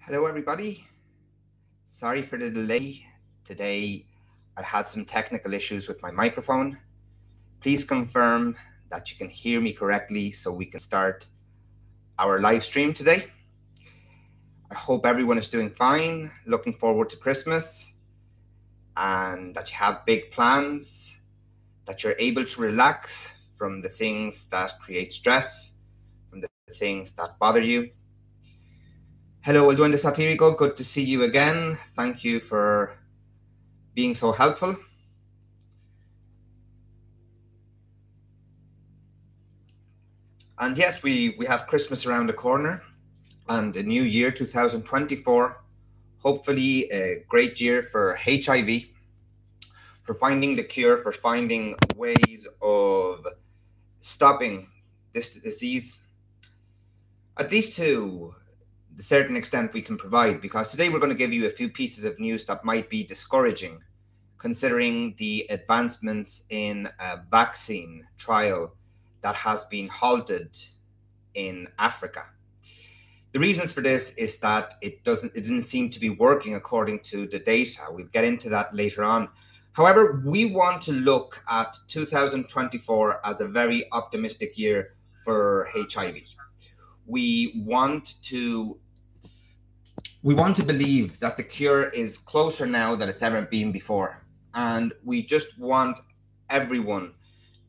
Hello, everybody. Sorry for the delay. Today, I had some technical issues with my microphone. Please confirm that you can hear me correctly so we can start our live stream today. I hope everyone is doing fine, looking forward to Christmas, and that you have big plans, that you're able to relax from the things that create stress, from the things that bother you. Hello, Duende Satirico. Good to see you again. Thank you for being so helpful. And yes, we have Christmas around the corner and a new year, 2024. Hopefully a great year for HIV, for finding the cure, for finding ways of stopping this disease, at least to a certain extent we can provide, because today we're going to give you a few pieces of news that might be discouraging, considering the advancements in a vaccine trial that has been halted in Africa. The reasons for this is that it didn't seem to be working according to the data. We'll get into that later on. However, we want to look at 2024 as a very optimistic year for HIV. We want to believe that the cure is closer now than it's ever been before. And we just want everyone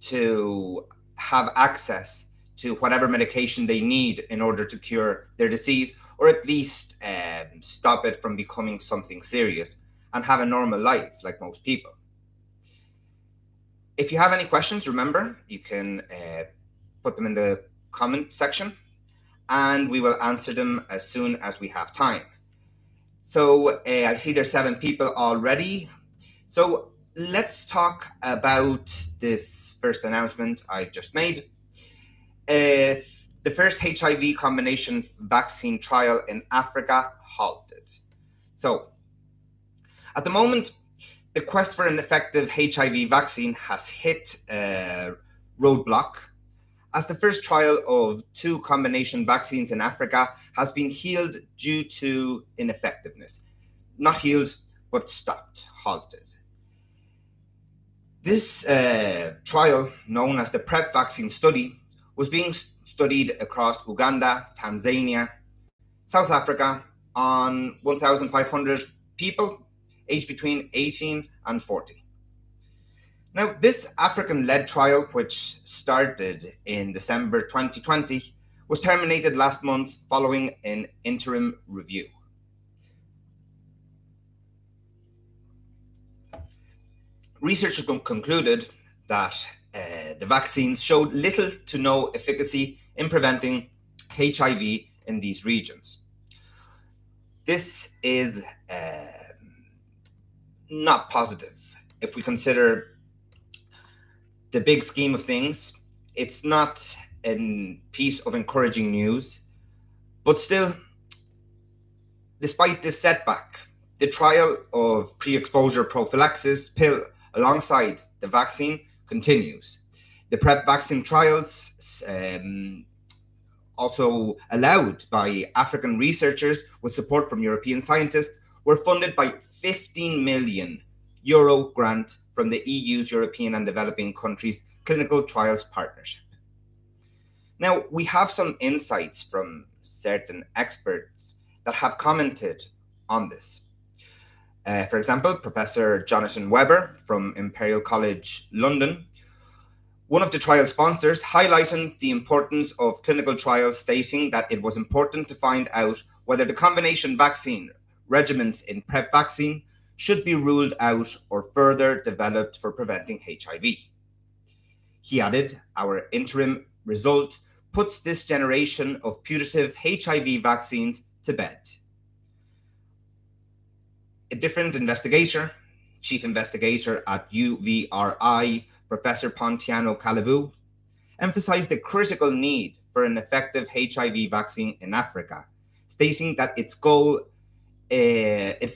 to have access to whatever medication they need in order to cure their disease, or at least stop it from becoming something serious and have a normal life like most people. If you have any questions, remember, you can put them in the comment section and we will answer them as soon as we have time. So I see there's 7 people already. So let's talk about this first announcement I just made. The first HIV combination vaccine trial in Africa halted. So at the moment, the quest for an effective HIV vaccine has hit a roadblock, as the first trial of 2 combination vaccines in Africa has been halted due to ineffectiveness. Not healed, but stopped, halted. This trial, known as the PrEP vaccine study, was being studied across Uganda, Tanzania, South Africa on 1,500 people aged between 18 and 40. Now, this African-led trial, which started in December 2020, was terminated last month following an interim review. Researchers concluded that the vaccines showed little to no efficacy in preventing HIV in these regions. This is not positive. If we consider the big scheme of things, it's not a piece of encouraging news, but still, despite this setback, the trial of pre-exposure prophylaxis pill alongside the vaccine continues. The PrEP vaccine trials, also allowed by African researchers with support from European scientists, were funded by €15 million grant from the EU's European and Developing Countries Clinical Trials Partnership. Now, we have some insights from certain experts that have commented on this. For example, Professor Jonathan Webber from Imperial College London, one of the trial sponsors, highlighting the importance of clinical trials, stating that it was important to find out whether the combination vaccine regimens in PrEP vaccine should be ruled out or further developed for preventing HIV. He added, "Our interim result puts this generation of putative HIV vaccines to bed." A different investigator, chief investigator at UVRI, Professor Pontiano Calabu, emphasized the critical need for an effective HIV vaccine in Africa, stating that it's a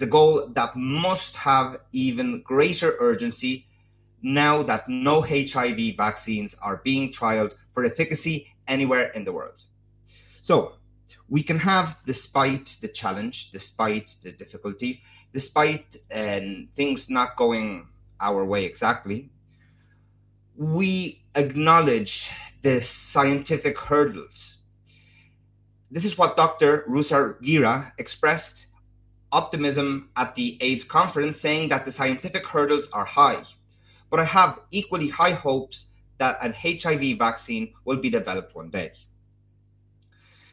goal that must have even greater urgency now that no HIV vaccines are being trialed for efficacy anywhere in the world. So, We can have, despite the challenge, despite the difficulties, despite things not going our way exactly, we acknowledge the scientific hurdles. This is what Dr. Rusargira expressed optimism at the AIDS conference, saying that the scientific hurdles are high, but I have equally high hopes that an HIV vaccine will be developed one day.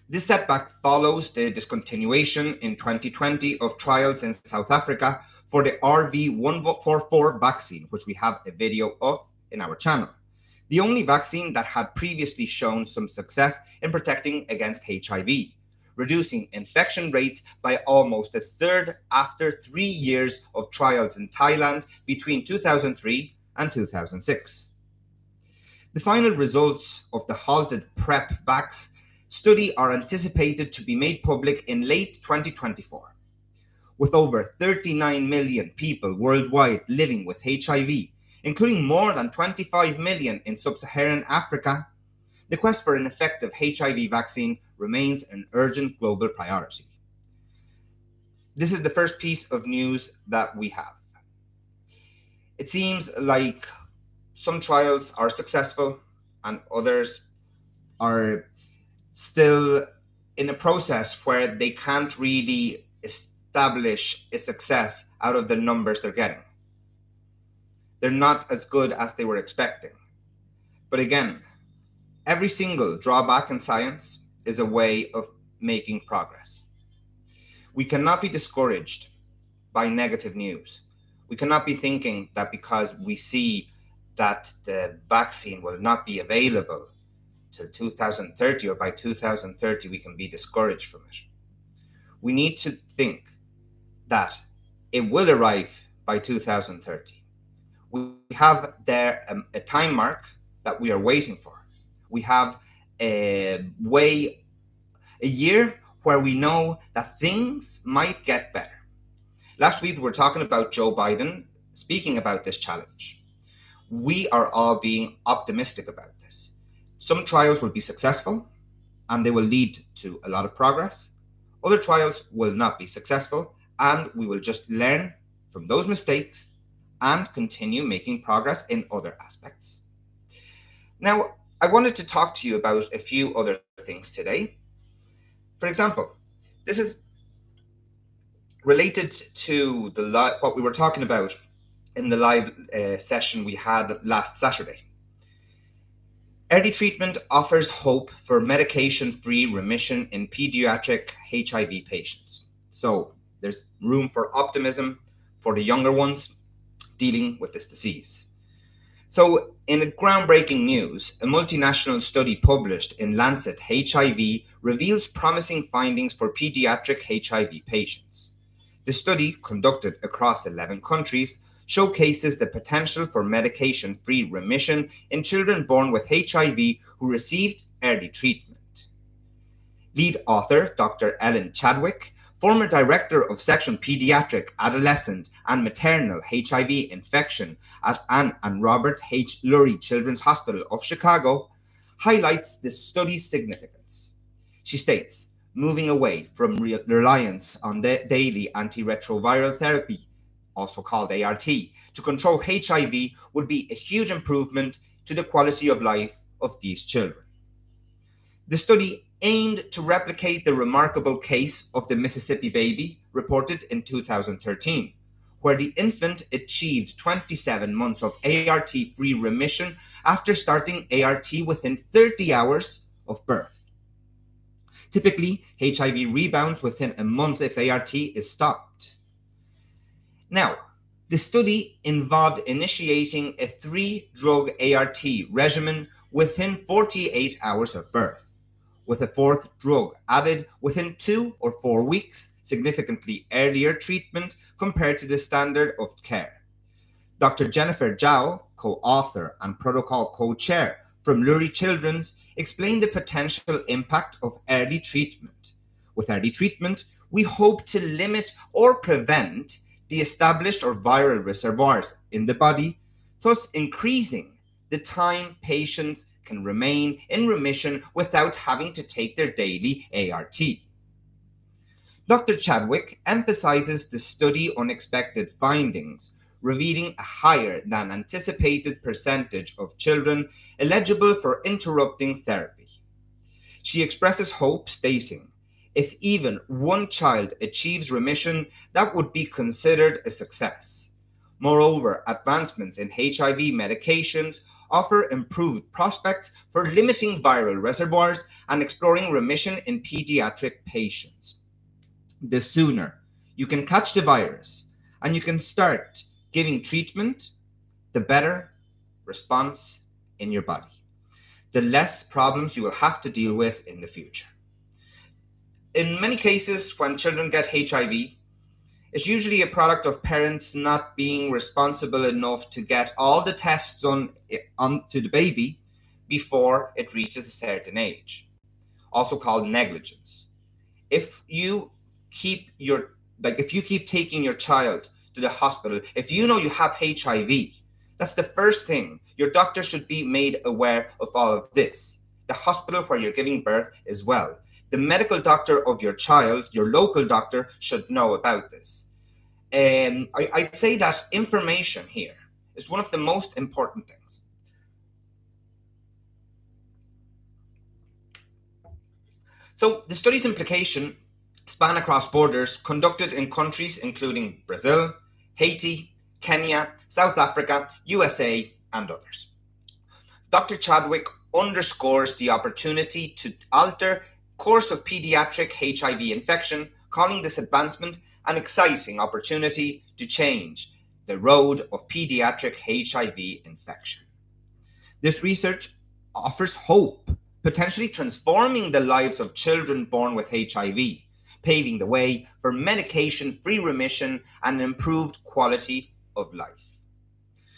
This setback follows the discontinuation in 2020 of trials in South Africa for the RV144 vaccine, which we have a video of in our channel. The only vaccine that had previously shown some success in protecting against HIV, reducing infection rates by almost a third after 3 years of trials in Thailand between 2003 and 2006. The final results of the halted PrEP-Vax study are anticipated to be made public in late 2024. With over 39 million people worldwide living with HIV, including more than 25 million in sub-Saharan Africa, the quest for an effective HIV vaccine remains an urgent global priority. This is the first piece of news that we have. It seems like some trials are successful and others are still in a process where they can't really establish a success out of the numbers they're getting. They're not as good as they were expecting. But again, every single drawback in science is a way of making progress. We cannot be discouraged by negative news. We cannot be thinking that because we see that the vaccine will not be available till 2030 or by 2030 we can be discouraged from it. We need to think that it will arrive by 2030. We have there a time mark that we are waiting for. We have a year where we know that things might get better. Last week we were talking about Joe Biden speaking about this challenge. We are all being optimistic about this. Some trials will be successful and they will lead to a lot of progress. Other trials will not be successful and we will just learn from those mistakes and continue making progress in other aspects. Now, I wanted to talk to you about a few other things today. For example, this is related to what we were talking about in the live session we had last Saturday. Early treatment offers hope for medication-free remission in pediatric HIV patients. So there's room for optimism for the younger ones dealing with this disease. So in a groundbreaking news, a multinational study published in Lancet HIV reveals promising findings for pediatric HIV patients. The study, conducted across 11 countries, showcases the potential for medication-free remission in children born with HIV who received early treatment. Lead author Dr. Ellen Chadwick, former director of Section Pediatric, Adolescent and Maternal HIV Infection at Anne and Robert H. Lurie Children's Hospital of Chicago, highlights this study's significance. She states, moving away from reliance on daily antiretroviral therapy, also called ART, to control HIV would be a huge improvement to the quality of life of these children. The study aimed to replicate the remarkable case of the Mississippi baby reported in 2013, where the infant achieved 27 months of ART-free remission after starting ART within 30 hours of birth. Typically, HIV rebounds within a month if ART is stopped. Now, the study involved initiating a 3-drug ART regimen within 48 hours of birth, with a 4th drug added within 2 or 4 weeks, significantly earlier treatment compared to the standard of care. Dr. Jennifer Zhao, co-author and protocol co-chair from Lurie Children's, explained the potential impact of early treatment. With early treatment, we hope to limit or prevent the established or viral reservoirs in the body, thus increasing the time patients can remain in remission without having to take their daily ART. Dr. Chadwick emphasizes the study unexpected findings, revealing a higher than anticipated percentage of children eligible for interrupting therapy. She expresses hope, stating, "If even one child achieves remission, that would be considered a success." Moreover, advancements in HIV medications offer improved prospects for limiting viral reservoirs and exploring remission in pediatric patients. The sooner you can catch the virus and you can start giving treatment, the better response in your body, the less problems you will have to deal with in the future. In many cases, when children get HIV, it's usually a product of parents not being responsible enough to get all the tests onto the baby before it reaches a certain age, also called negligence. If you keep taking your child to the hospital, if you know you have HIV, that's the first thing. Your doctor should be made aware of all of this. The hospital where you're giving birth as well. The medical doctor of your child, your local doctor, should know about this. I'd say that information here is one of the most important things. So the study's implication span across borders, conducted in countries including Brazil, Haiti, Kenya, South Africa, USA, and others. Dr. Chadwick underscores the opportunity to alter course of pediatric HIV infection, calling this advancement an exciting opportunity to change the road of pediatric HIV infection. This research offers hope, potentially transforming the lives of children born with HIV, paving the way for medication-free remission and improved quality of life.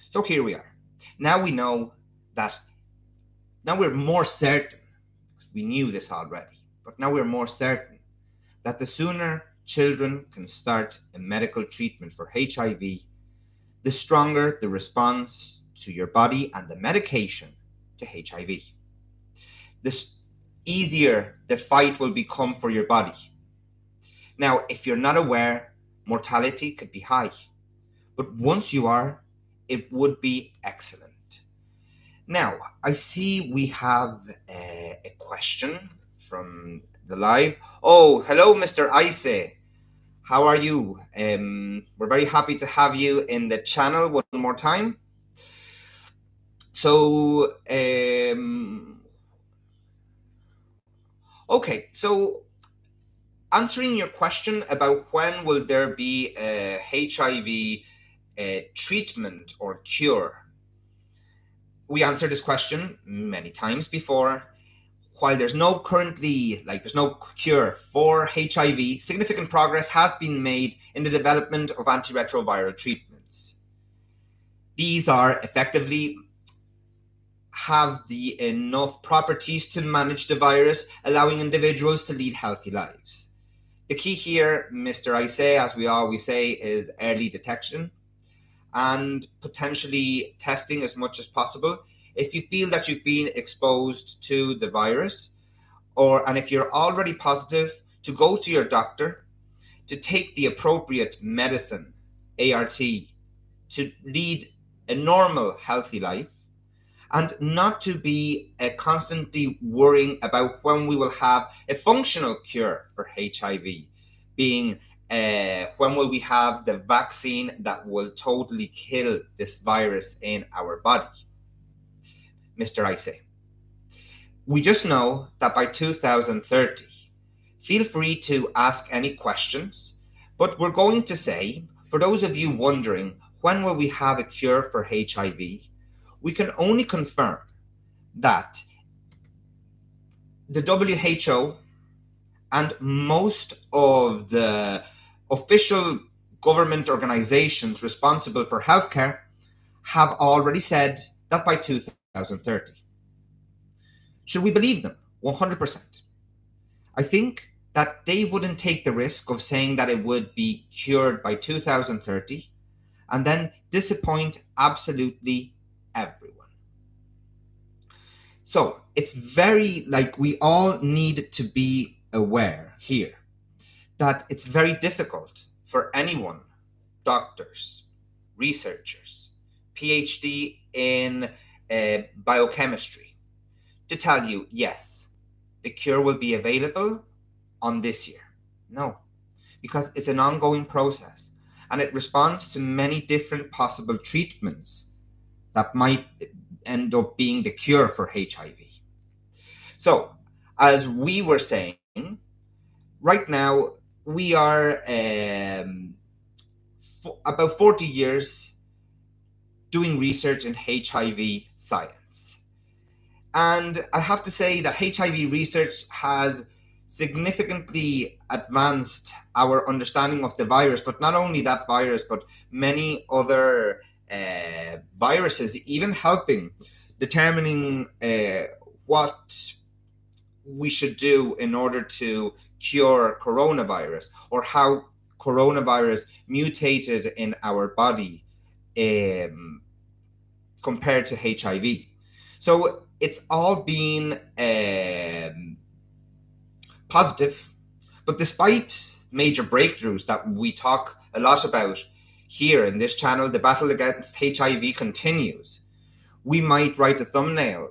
So here we are. Now we know that, now we're more certain, we knew this already, but now we're more certain that the sooner children can start a medical treatment for HIV, the stronger the response to your body and the medication to HIV. The easier the fight will become for your body. Now, if you're not aware, mortality could be high, but once you are, it would be excellent. Now, I see we have a question from the live. Oh, hello, Mr. Ice. How are you? We're very happy to have you in the channel one more time. So, okay, so answering your question about when will there be a HIV treatment or cure, we answered this question many times before. While there's no cure for HIV, significant progress has been made in the development of antiretroviral treatments. These are effectively have the enough properties to manage the virus, allowing individuals to lead healthy lives. The key here, Mr. Ice, as we always say, is early detection and potentially testing as much as possible. If you feel that you've been exposed to the virus, and if you're already positive, to go to your doctor, to take the appropriate medicine, ART, to lead a normal, healthy life, and not to be constantly worrying about when we will have a functional cure for HIV, being when will we have the vaccine that will totally kill this virus in our body. Mr. Ice, we just know that by 2030, feel free to ask any questions, but we're going to say, for those of you wondering, when will we have a cure for HIV? We can only confirm that the WHO and most of the official government organizations responsible for healthcare have already said that by 2030. Should we believe them? 100%. I think that they wouldn't take the risk of saying that it would be cured by 2030 and then disappoint absolutely everyone. So it's we all need to be aware here that it's very difficult for anyone, doctors, researchers, PhD in biochemistry, to tell you, yes, the cure will be available on this year. No, because it's an ongoing process and it responds to many different possible treatments that might end up being the cure for HIV. So, as we were saying, right now we are about 40 years doing research in HIV science. And I have to say that HIV research has significantly advanced our understanding of the virus, but not only that virus, but many other viruses, even helping determining what we should do in order to cure coronavirus, or how coronavirus mutated in our body compared to HIV. So it's all been positive, but despite major breakthroughs that we talk a lot about here in this channel, the battle against HIV continues. We might write a thumbnail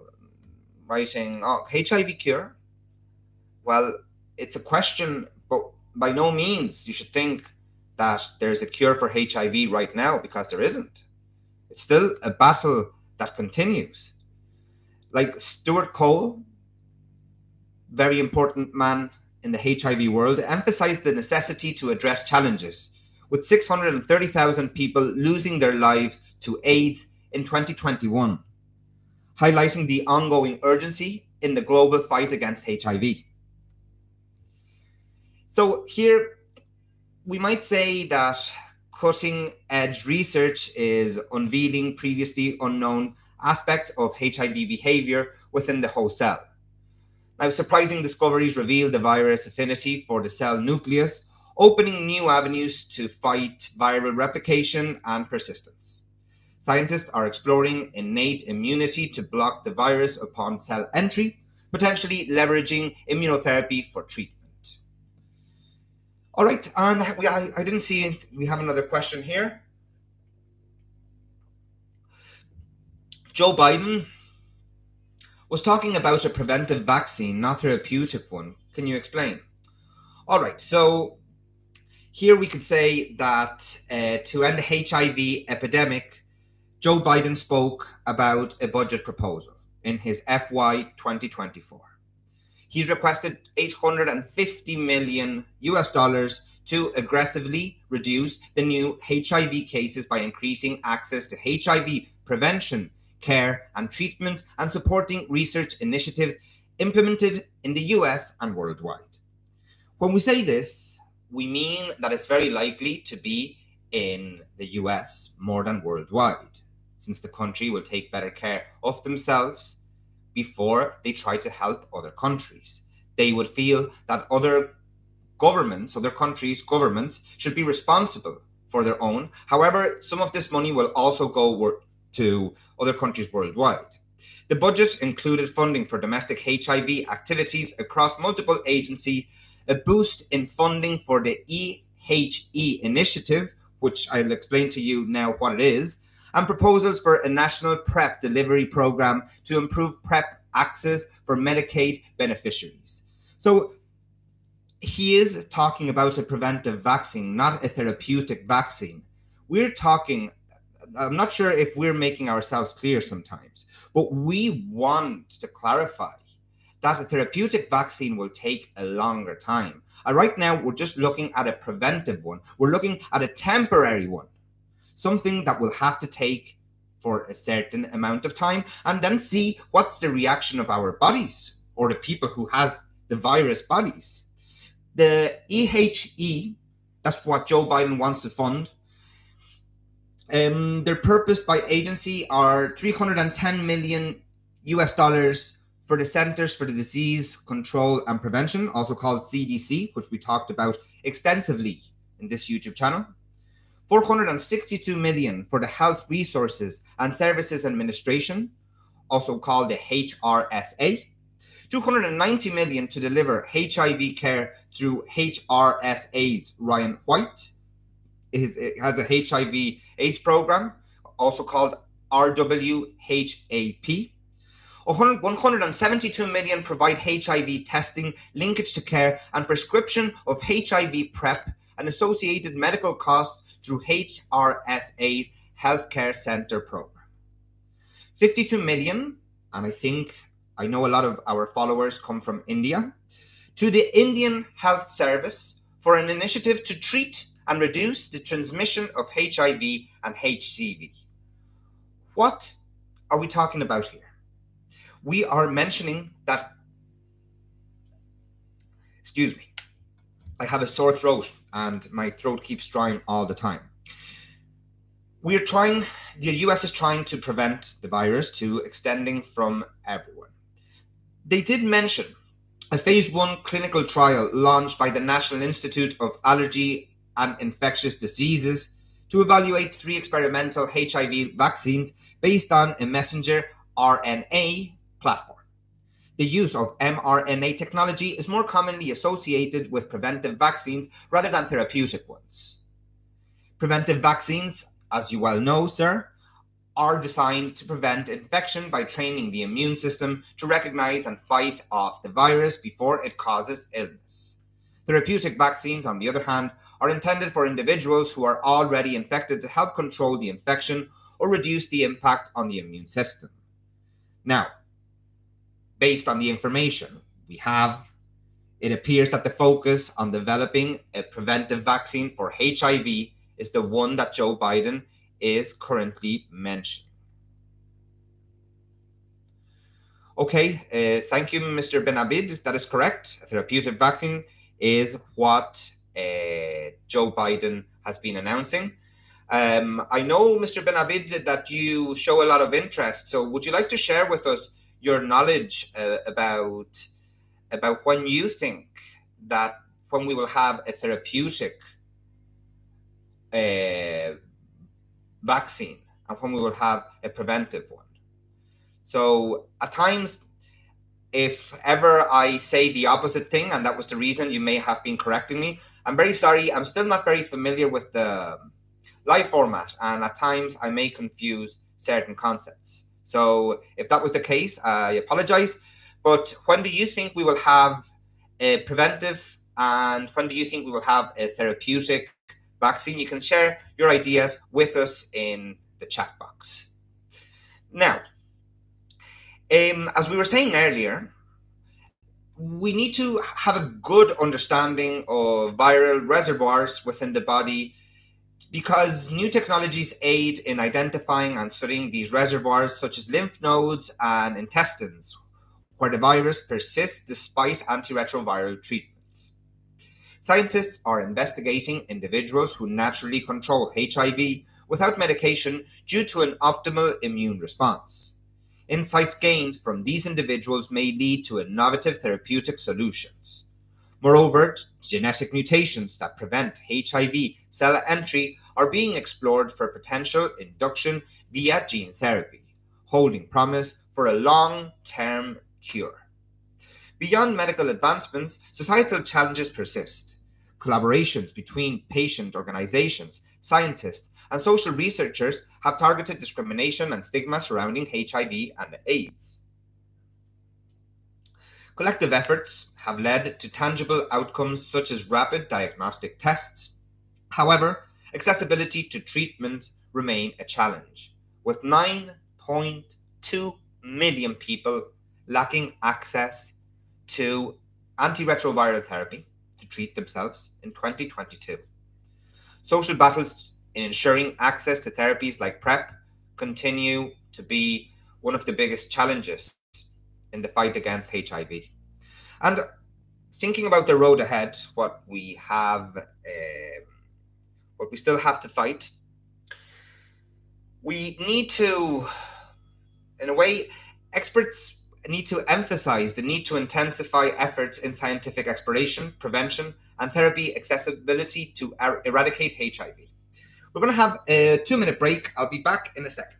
writing, oh, HIV cure? Well, it's a question, but by no means you should think that there's a cure for HIV right now, because there isn't. It's still a battle that continues. Like Stuart Cole, very important man in the HIV world, emphasized the necessity to address challenges, with 630,000 people losing their lives to AIDS in 2021, highlighting the ongoing urgency in the global fight against HIV. So here, we might say that cutting-edge research is unveiling previously unknown aspects of HIV behavior within the host cell. Now, surprising discoveries reveal the virus affinity for the cell nucleus, opening new avenues to fight viral replication and persistence. Scientists are exploring innate immunity to block the virus upon cell entry, potentially leveraging immunotherapy for treatment. All right, and I didn't see it. We have another question here. Joe Biden was talking about a preventive vaccine, not therapeutic one. Can you explain? All right, so here we could say that to end the HIV epidemic, Joe Biden spoke about a budget proposal in his FY 2024. He's requested $850 million to aggressively reduce the new HIV cases by increasing access to HIV prevention, care and treatment, and supporting research initiatives implemented in the US and worldwide. When we say this, we mean that it's very likely to be in the US more than worldwide, since the country will take better care of themselves before they try to help other countries. They would feel that other governments, other countries' governments, should be responsible for their own. However, some of this money will also go to other countries worldwide. The budget included funding for domestic HIV activities across multiple agencies, a boost in funding for the EHE initiative, which I'll explain to you now what it is, and proposals for a national PrEP delivery program to improve PrEP access for Medicaid beneficiaries. So he is talking about a preventive vaccine, not a therapeutic vaccine. We're talking, I'm not sure if we're making ourselves clear sometimes, but we want to clarify that a therapeutic vaccine will take a longer time. And right now, we're just looking at a preventive one. We're looking at a temporary one, something that will have to take for a certain amount of time, and then see what's the reaction of our bodies, or the people who has the virus bodies. The EHE, that's what Joe Biden wants to fund. Their purpose by agency are $310 million for the Centers for the Disease Control and Prevention, also called CDC, which we talked about extensively in this YouTube channel. $462 million for the Health Resources and Services Administration, also called the HRSA. 290 million to deliver HIV care through HRSA's Ryan White. It has a HIV AIDS program, also called RWHAP. 172 million provide HIV testing, linkage to care, and prescription of HIV PrEP and associated medical costs through HRSA's Healthcare Centre program. 52 million, and I know a lot of our followers come from India, to the Indian Health Service for an initiative to treat and reduce the transmission of HIV and HCV. What are we talking about here? We are mentioning that, excuse me, I have a sore throat and my throat keeps drying all the time. The US is trying to prevent the virus to extending from everyone. They did mention a phase 1 clinical trial launched by the National Institute of Allergy and Infectious Diseases to evaluate 3 experimental HIV vaccines based on a messenger RNA platform. The use of mRNA technology is more commonly associated with preventive vaccines rather than therapeutic ones. Preventive vaccines, as you well know, sir, are designed to prevent infection by training the immune system to recognize and fight off the virus before it causes illness. Therapeutic vaccines, on the other hand, are intended for individuals who are already infected to help control the infection or reduce the impact on the immune system. Now, based on the information we have, it appears that the focus on developing a preventive vaccine for HIV is the one that Joe Biden is currently mentioning. Okay, thank you, Mr. Ben Abid. That is correct. A therapeutic vaccine is what Joe Biden has been announcing. I know, Mr. Ben Abid, that you show a lot of interest. So would you like to share with us your knowledge about when you think that when we will have a therapeutic vaccine and when we will have a preventive one? So at times, if ever I say the opposite thing, and that was the reason you may have been correcting me, I'm very sorry. I'm still not very familiar with the live format, and at times I may confuse certain concepts. So if that was the case, I apologize. But when do you think we will have a preventive, and when do you think we will have a therapeutic vaccine? You can share your ideas with us in the chat box. Now, as we were saying earlier, we need to have a good understanding of viral reservoirs within the body, because new technologies aid in identifying and studying these reservoirs, such as lymph nodes and intestines, where the virus persists despite antiretroviral treatments. Scientists are investigating individuals who naturally control HIV without medication due to an optimal immune response. Insights gained from these individuals may lead to innovative therapeutic solutions. Moreover, genetic mutations that prevent HIV cell entry are being explored for potential induction via gene therapy, holding promise for a long-term cure. Beyond medical advancements, societal challenges persist. Collaborations between patient organizations, scientists, and social researchers have targeted discrimination and stigma surrounding HIV and AIDS. Collective efforts have led to tangible outcomes such as rapid diagnostic tests. However, accessibility to treatment remain a challenge, with 9.2 million people lacking access to antiretroviral therapy to treat themselves in 2022. Social battles in ensuring access to therapies like PrEP continue to be one of the biggest challenges in the fight against HIV. And thinking about the road ahead, what we still have to fight, we need to, in a way, experts need to emphasize the need to intensify efforts in scientific exploration, prevention, and therapy accessibility to eradicate HIV. We're going to have a 2-minute break. I'll be back in a second.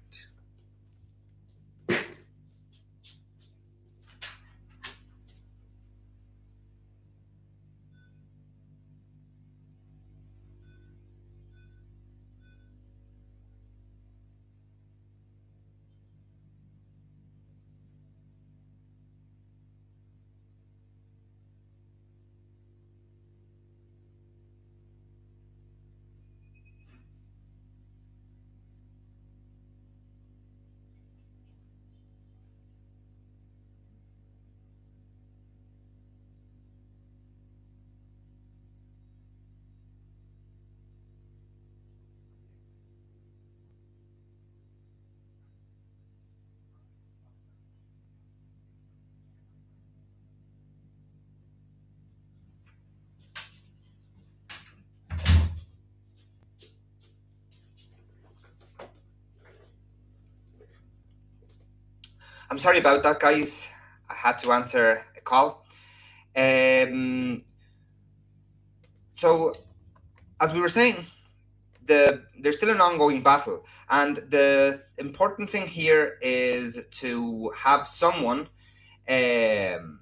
I'm sorry about that, guys. I had to answer a call. So, as we were saying, there's still an ongoing battle, and the important thing here is to have someone, um,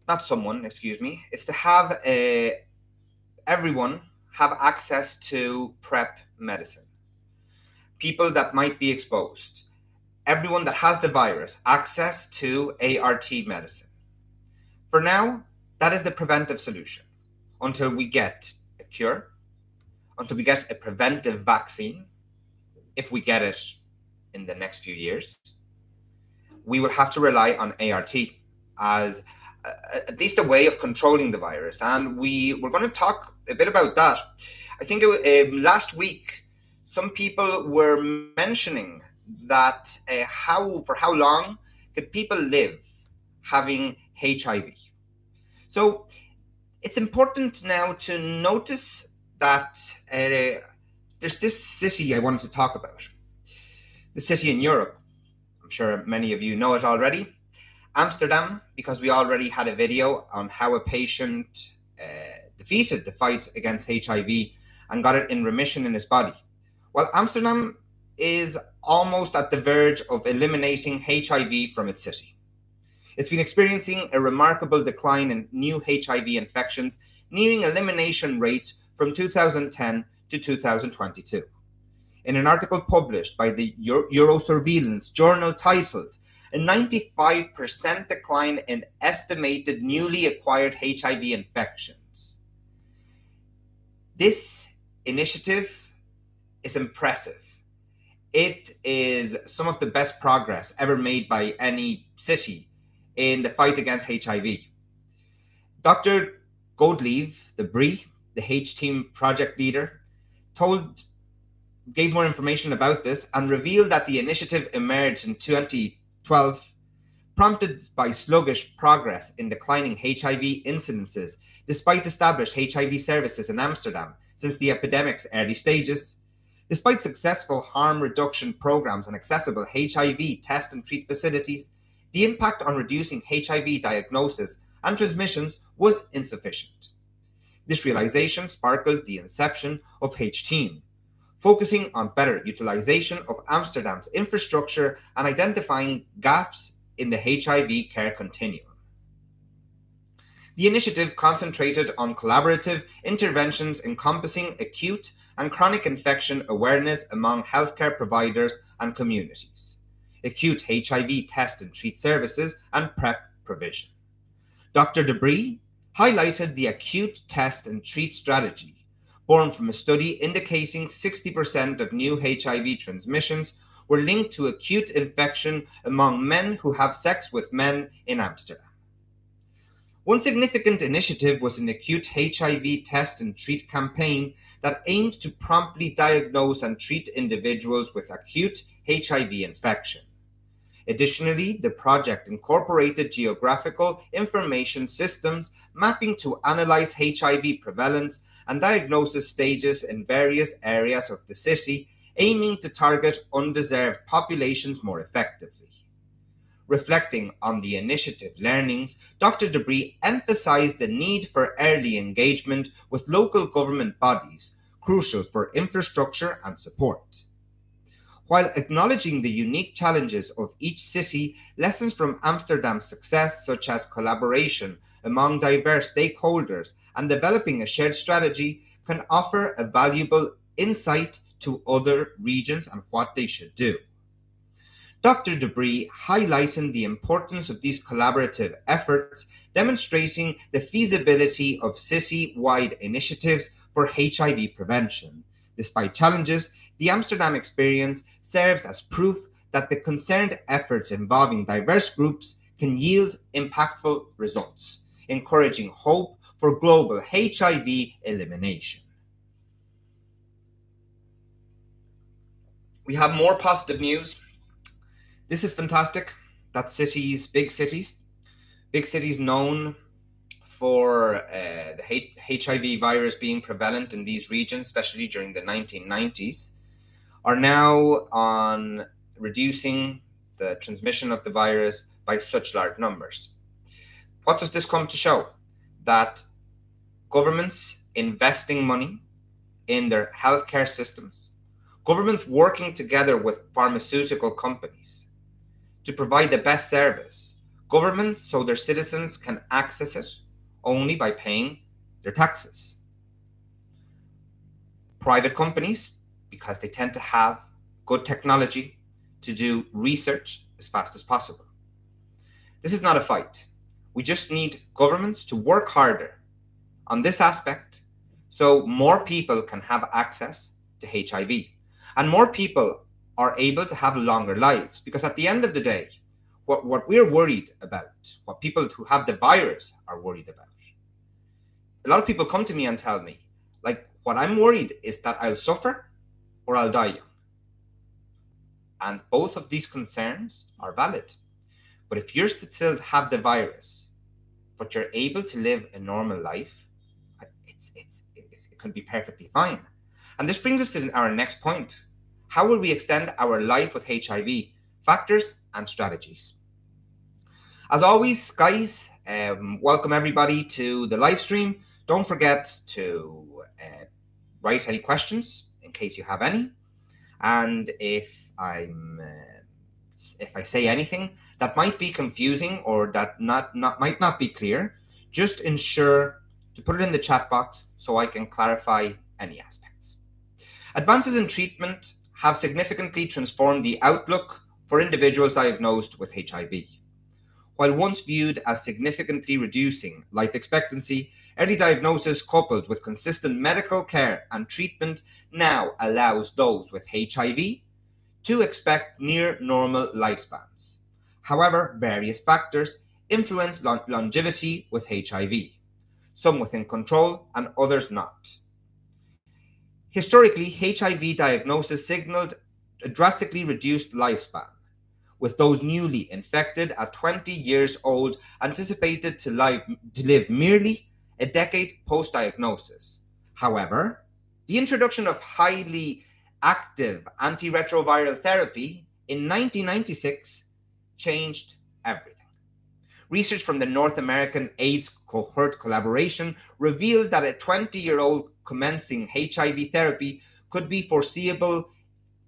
not someone, excuse me. It's to have everyone have access to PrEP medicine. People that might be exposed, everyone that has the virus, access to ART medicine. For now, that is the preventive solution until we get a cure, until we get a preventive vaccine. If we get it in the next few years, we will have to rely on ART as at least a way of controlling the virus. And we're going to talk a bit about that. I think last week, some people were mentioning that for how long could people live having HIV? So it's important now to notice that there's this city I wanted to talk about. The city in Europe. I'm sure many of you know it already. Amsterdam, because we already had a video on how a patient defeated the fight against HIV and got it in remission in his body. Well, Amsterdam is almost at the verge of eliminating HIV from its city. It's been experiencing a remarkable decline in new HIV infections, nearing elimination rates from 2010 to 2022. In an article published by the Eurosurveillance journal titled "A 95% Decline in Estimated Newly Acquired HIV Infections." This initiative is impressive. It is some of the best progress ever made by any city in the fight against HIV. Dr. Godelieve de Brie, the H-Team project leader, gave more information about this and revealed that the initiative emerged in 2012, prompted by sluggish progress in declining HIV incidences despite established HIV services in Amsterdam since the epidemic's early stages. Despite successful harm reduction programs and accessible HIV test and treat facilities, the impact on reducing HIV diagnosis and transmissions was insufficient. This realization sparkled the inception of H-Team, focusing on better utilization of Amsterdam's infrastructure and identifying gaps in the HIV care continuum. The initiative concentrated on collaborative interventions encompassing acute and chronic infection awareness among healthcare providers and communities, acute HIV test and treat services, and PrEP provision. Dr. de Brie highlighted the acute test and treat strategy, born from a study indicating 60% of new HIV transmissions were linked to acute infection among men who have sex with men in Amsterdam. One significant initiative was an acute HIV test and treat campaign that aimed to promptly diagnose and treat individuals with acute HIV infection. Additionally, the project incorporated geographical information systems mapping to analyze HIV prevalence and diagnosis stages in various areas of the city, aiming to target undeserved populations more effectively. Reflecting on the initiative learnings, Dr. de Brie emphasized the need for early engagement with local government bodies, crucial for infrastructure and support. While acknowledging the unique challenges of each city, lessons from Amsterdam's success, such as collaboration among diverse stakeholders and developing a shared strategy, can offer a valuable insight to other regions and what they should do. Dr. de Brie highlighted the importance of these collaborative efforts, demonstrating the feasibility of city-wide initiatives for HIV prevention. Despite challenges, the Amsterdam experience serves as proof that the concerned efforts involving diverse groups can yield impactful results, encouraging hope for global HIV elimination. We have more positive news. This is fantastic that big cities known for the HIV virus being prevalent in these regions, especially during the 1990s, are now on reducing the transmission of the virus by such large numbers. What does this come to show? That governments investing money in their healthcare systems, governments working together with pharmaceutical companies to provide the best service, governments so their citizens can access it only by paying their taxes. Private companies, because they tend to have good technology to do research as fast as possible. This is not a fight. We just need governments to work harder on this aspect so more people can have access to HIV and more people are able to have longer lives. Because at the end of the day, what we're worried about, what people who have the virus are worried about, a lot of people come to me and tell me, like, what I'm worried is that I'll suffer or I'll die young. And both of these concerns are valid. But if you're still have the virus, but you're able to live a normal life, it can be perfectly fine. And this brings us to our next point. How will we extend our life with HIV? Factors and strategies. As always, guys, welcome everybody to the live stream. Don't forget to write any questions in case you have any. And if I say anything that might be confusing or that might not be clear, just ensure to put it in the chat box so I can clarify any aspects. Advances in treatment have significantly transformed the outlook for individuals diagnosed with HIV. While once viewed as significantly reducing life expectancy, early diagnosis coupled with consistent medical care and treatment now allows those with HIV to expect near normal lifespans. However, various factors influence longevity with HIV, some within control and others not. Historically, HIV diagnosis signaled a drastically reduced lifespan, with those newly infected at 20 years old anticipated to live merely a decade post-diagnosis. However, the introduction of highly active antiretroviral therapy in 1996 changed everything. Research from the North American AIDS Cohort Collaboration revealed that a 20-year-old commencing HIV therapy could be foreseeable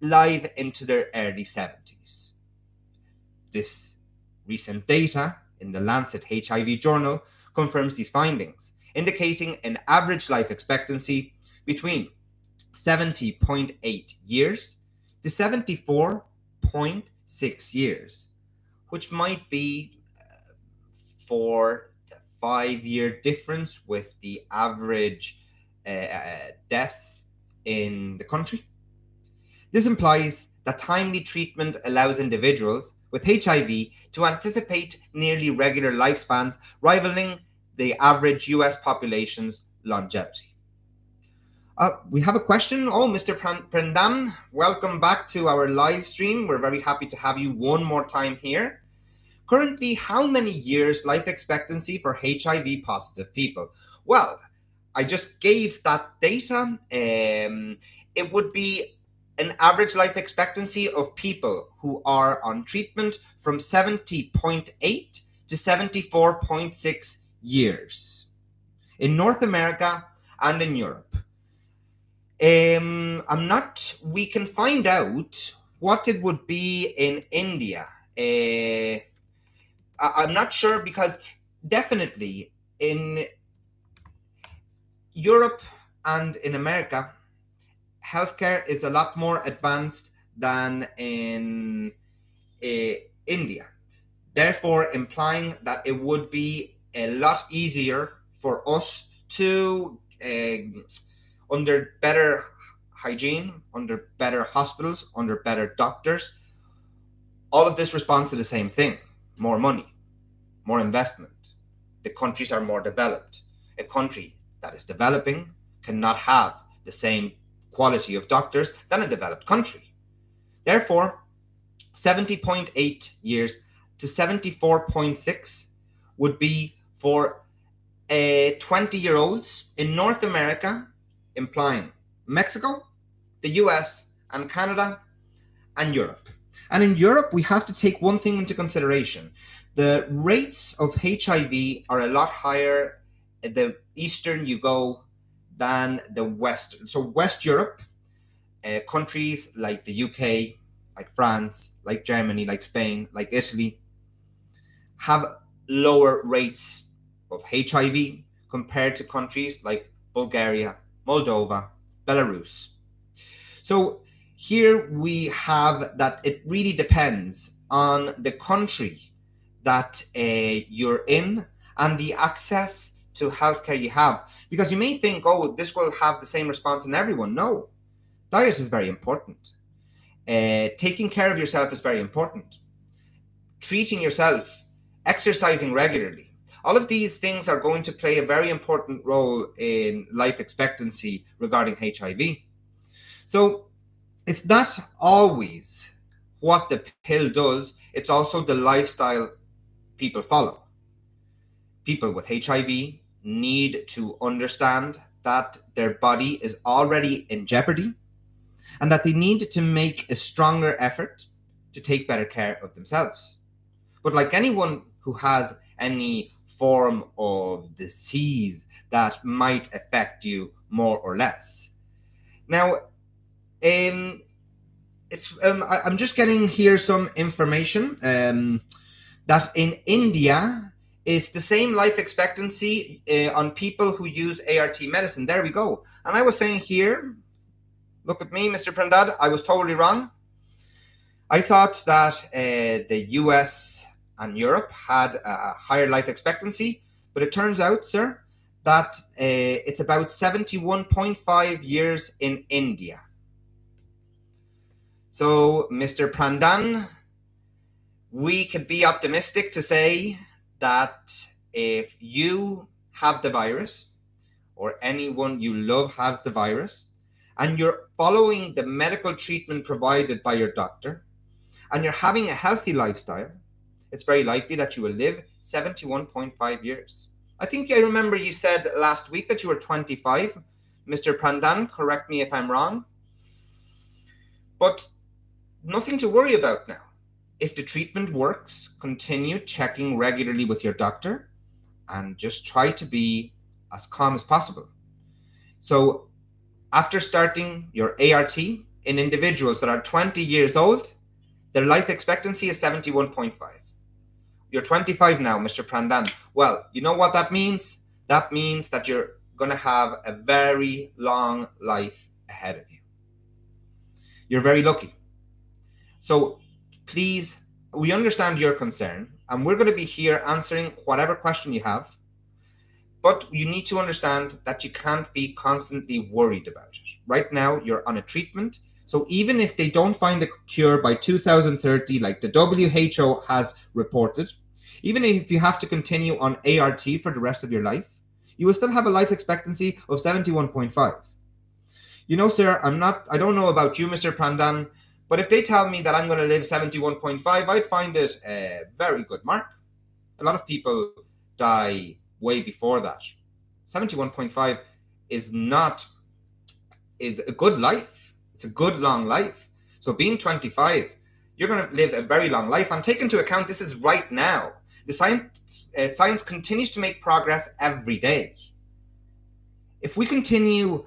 live into their early 70s. This recent data in the Lancet HIV journal confirms these findings, indicating an average life expectancy between 70.8 years to 74.6 years, which might be 4 to 5 year difference with the average death in the country. This implies that timely treatment allows individuals with HIV to anticipate nearly regular lifespans, rivaling the average US population's longevity. We have a question. Oh, Mr. Prendam, welcome back to our live stream. We're very happy to have you one more time here. Currently, how many years life expectancy for HIV positive people? Well, I just gave that data. It would be an average life expectancy of people who are on treatment from 70.8 to 74.6 years in North America and in Europe. We can find out what it would be in India. I'm not sure, because definitely in Europe and in America, healthcare is a lot more advanced than in India. Therefore, implying that it would be a lot easier for us to, under better hygiene, under better hospitals, under better doctors, all of this responds to the same thing: more money, more investment. The countries are more developed. A country that is developing cannot have the same quality of doctors than a developed country. Therefore, 70.8 years to 74.6 would be for 20-year-olds in North America, implying Mexico, the US, and Canada, and Europe. And in Europe, we have to take one thing into consideration. The rates of HIV are a lot higher the eastern you go than the western. So West Europe, countries like the UK, like France, like Germany, like Spain, like Italy, have lower rates of HIV compared to countries like Bulgaria, Moldova, Belarus. So here we have that it really depends on the country that you're in and the access to healthcare you have. Because you may think, oh, this will have the same response in everyone. No, diet is very important. Taking care of yourself is very important. Treating yourself, exercising regularly. All of these things are going to play a very important role in life expectancy regarding HIV. So it's not always what the pill does, it's also the lifestyle people follow. People with HIV need to understand that their body is already in jeopardy and that they need to make a stronger effort to take better care of themselves. But like anyone who has any form of disease that might affect you more or less. Now, I'm just getting here some information that in India it's the same life expectancy on people who use ART medicine. There we go. And I was saying here, look at me, Mr. Prandad, I was totally wrong. I thought that the US and Europe had a higher life expectancy, but it turns out, sir, that it's about 71.5 years in India. So, Mr. Prandan, we could be optimistic to say that if you have the virus, or anyone you love has the virus, and you're following the medical treatment provided by your doctor, and you're having a healthy lifestyle, it's very likely that you will live 71.5 years. I think I remember you said last week that you were 25. Mr. Prandan, correct me if I'm wrong. But nothing to worry about now. If the treatment works, continue checking regularly with your doctor and just try to be as calm as possible. So after starting your ART in individuals that are 20 years old, their life expectancy is 71.5. You're 25 now, Mr. Prandan. Well, you know what that means? That means that you're going to have a very long life ahead of you. You're very lucky. So please, we understand your concern, and we're going to be here answering whatever question you have. But you need to understand that you can't be constantly worried about it. Right now, you're on a treatment. So even if they don't find the cure by 2030, like the WHO has reported, even if you have to continue on ART for the rest of your life, you will still have a life expectancy of 71.5. You know, sir, I don't know about you, Mr. Prandan, but if they tell me that I'm going to live 71.5, I'd find it a very good mark. A lot of people die way before that. 71.5 is a good life. It's a good long life. So being 25, you're going to live a very long life. And take into account this is right now. The science continues to make progress every day. If we continue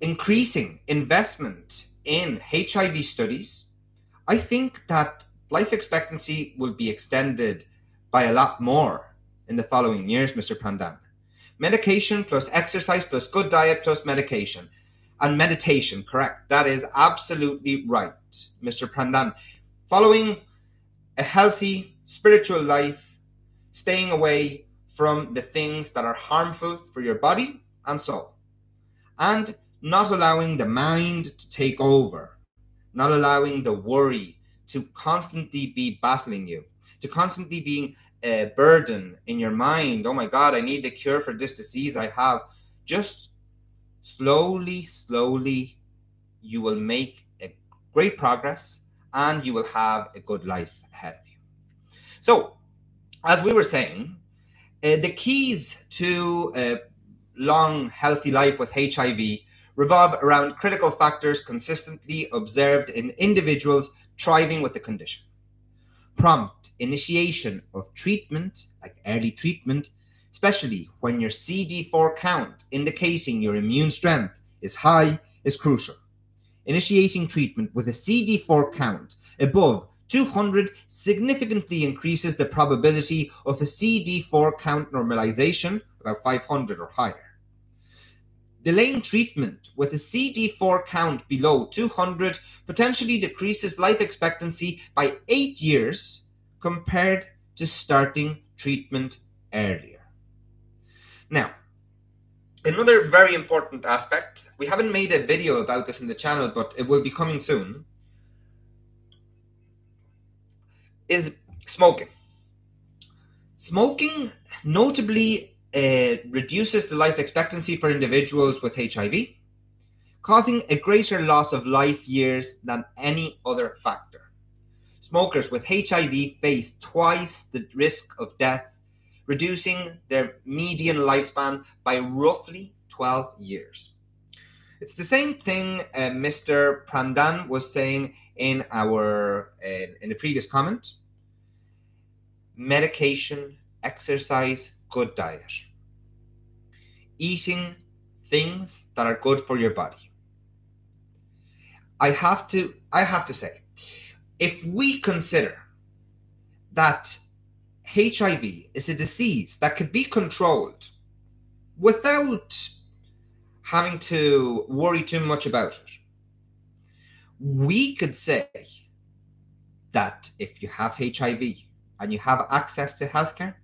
increasing investment in HIV studies, I think that life expectancy will be extended by a lot more in the following years, Mr. Prandan. Medication plus exercise plus good diet plus medication. And meditation, correct. That is absolutely right, Mr. Prandan. Following a healthy spiritual life, staying away from the things that are harmful for your body and soul. And not allowing the mind to take over. Not allowing the worry to constantly be battling you. To constantly being a burden in your mind. Oh my God, I need the cure for this disease I have. Just slowly, you will make a great progress and you will have a good life ahead of you. So, as we were saying, the keys to a long, healthy life with HIV revolve around critical factors consistently observed in individuals thriving with the condition. Prompt initiation of treatment, like early treatment, especially when your CD4 count indicating your immune strength is high, is crucial. Initiating treatment with a CD4 count above 200 significantly increases the probability of a CD4 count normalization, about 500 or higher. Delaying treatment with a CD4 count below 200 potentially decreases life expectancy by 8 years compared to starting treatment earlier. Now, another very important aspect, we haven't made a video about this in the channel, but it will be coming soon, is smoking. Smoking notably reduces the life expectancy for individuals with HIV, causing a greater loss of life years than any other factor. Smokers with HIV face twice the risk of death, reducing their median lifespan by roughly 12 years. It's the same thing Mr. Prandan was saying in the previous comment. Medication, exercise, good diet. Eating things that are good for your body. I have to say, if we consider that HIV is a disease that could be controlled without having to worry too much about it, we could say that if you have HIV and you have access to healthcare,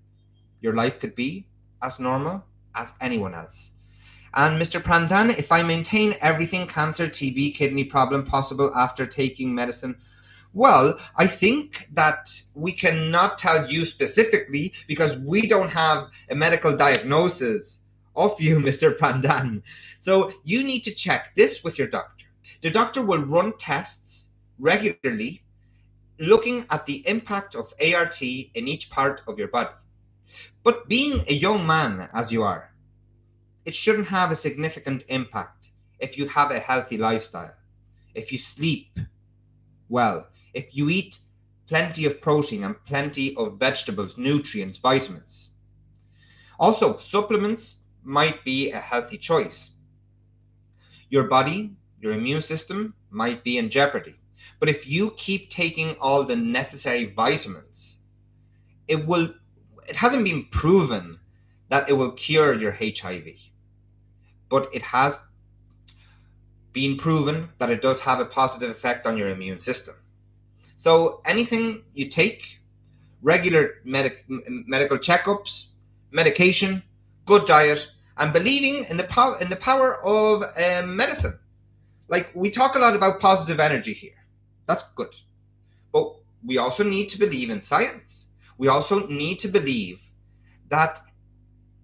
your life could be as normal as anyone else. And Mr. Prandan, if I maintain everything, cancer, TB, kidney problem possible after taking medicine, well, I think that we cannot tell you specifically because we don't have a medical diagnosis of you, Mr. Prandan. So you need to check this with your doctor. The doctor will run tests regularly looking at the impact of ART in each part of your body. But being a young man as you are, it shouldn't have a significant impact if you have a healthy lifestyle, if you sleep well, if you eat plenty of protein and plenty of vegetables, nutrients, vitamins. Also, supplements might be a healthy choice. Your body, your immune system might be in jeopardy. But if you keep taking all the necessary vitamins, it hasn't been proven that it will cure your HIV. But it has been proven that it does have a positive effect on your immune system. So anything you take, regular medical checkups, medication, good diet, and believing in the power of medicine. Like, we talk a lot about positive energy here. That's good. But we also need to believe in science. We also need to believe that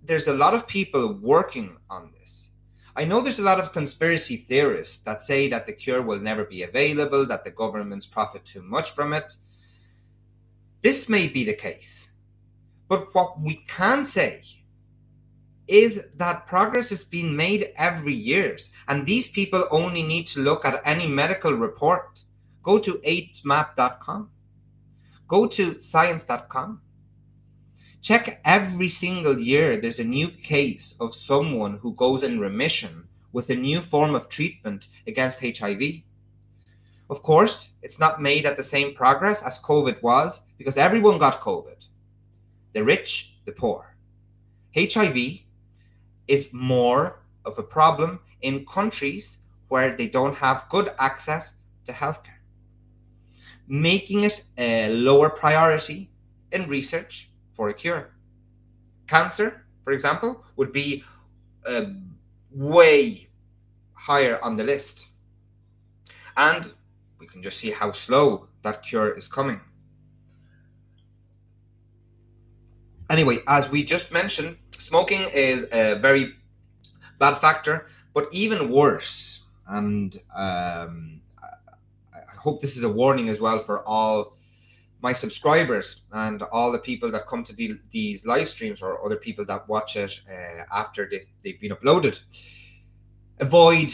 there's a lot of people working on this. I know there's a lot of conspiracy theorists that say that the cure will never be available, that the governments profit too much from it. This may be the case. But what we can say is that progress is being made every year. And these people only need to look at any medical report. Go to AIDSmap.com. Go to science.com. Check every single year there's a new case of someone who goes in remission with a new form of treatment against HIV. Of course, it's not made at the same progress as COVID was because everyone got COVID. The rich, the poor. HIV is more of a problem in countries where they don't have good access to healthcare, making it a lower priority in research for a cure. Cancer, for example, would be way higher on the list. And we can just see how slow that cure is coming. Anyway, as we just mentioned, smoking is a very bad factor, but even worse, and I hope this is a warning as well for all my subscribers and all the people that come to these live streams or other people that watch it after they've been uploaded. Avoid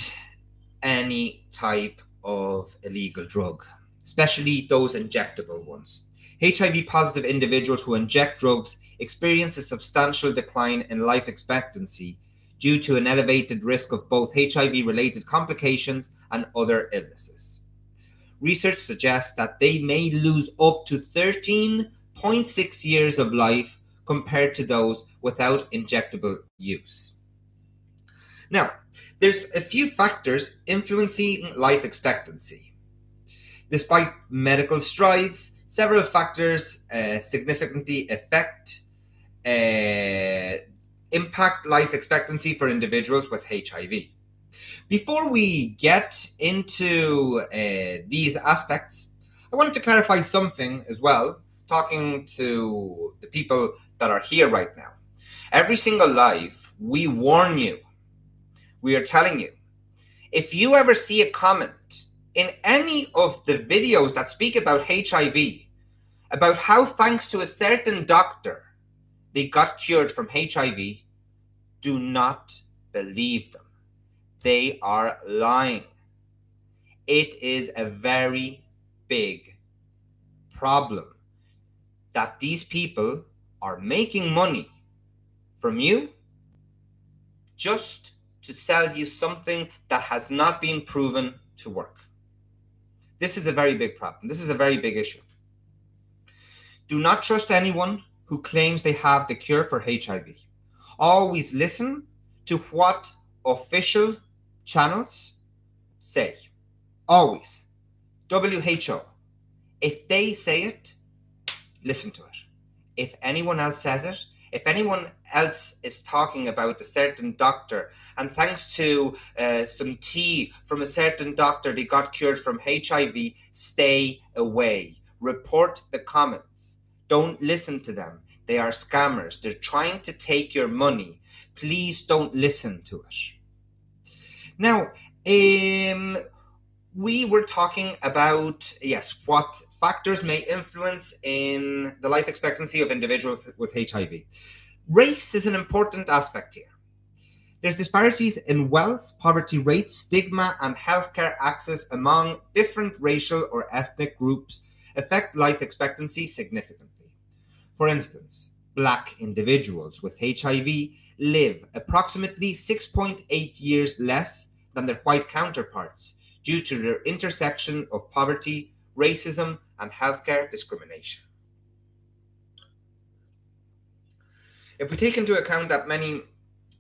any type of illegal drug, especially those injectable ones. HIV positive individuals who inject drugs experience a substantial decline in life expectancy due to an elevated risk of both HIV related complications and other illnesses. Research suggests that they may lose up to 13.6 years of life compared to those without injectable use. Now, there's a few factors influencing life expectancy. Despite medical strides, several factors significantly impact life expectancy for individuals with HIV. Before we get into these aspects, I wanted to clarify something as well, talking to the people that are here right now. Every single life, we warn you, we are telling you, if you ever see a comment in any of the videos that speak about HIV, about how thanks to a certain doctor they got cured from HIV, do not believe them. They are lying. It is a very big problem that these people are making money from you just to sell you something that has not been proven to work. This is a very big problem. This is a very big issue. Do not trust anyone who claims they have the cure for HIV. Always listen to what official channels say. Always. WHO. If they say it, listen to it. If anyone else says it, if anyone else is talking about a certain doctor, and thanks to some tea from a certain doctor they got cured from HIV, stay away. Report the comments. Don't listen to them. They are scammers. They're trying to take your money. Please don't listen to it. Now, we were talking about, yes, what factors may influence in the life expectancy of individuals with HIV. Race is an important aspect here. There's disparities in wealth, poverty rates, stigma, and healthcare access among different racial or ethnic groups affect life expectancy significantly. For instance, Black individuals with HIV live approximately 6.8 years less than their white counterparts due to their intersection of poverty, racism, and healthcare discrimination. If we take into account that many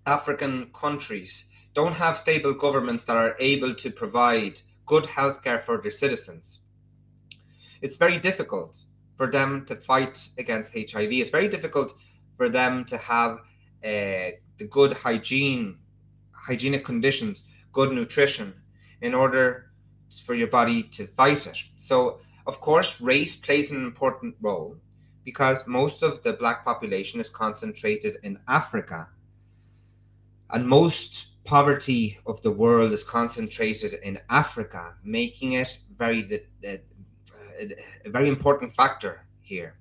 African countries don't have stable governments that are able to provide good healthcare for their citizens, it's very difficult for them to fight against HIV. It's very difficult for them to have the good hygienic conditions, good nutrition, in order for your body to fight it. So, of course, race plays an important role because most of the Black population is concentrated in Africa, and most poverty of the world is concentrated in Africa, making it a very important factor here.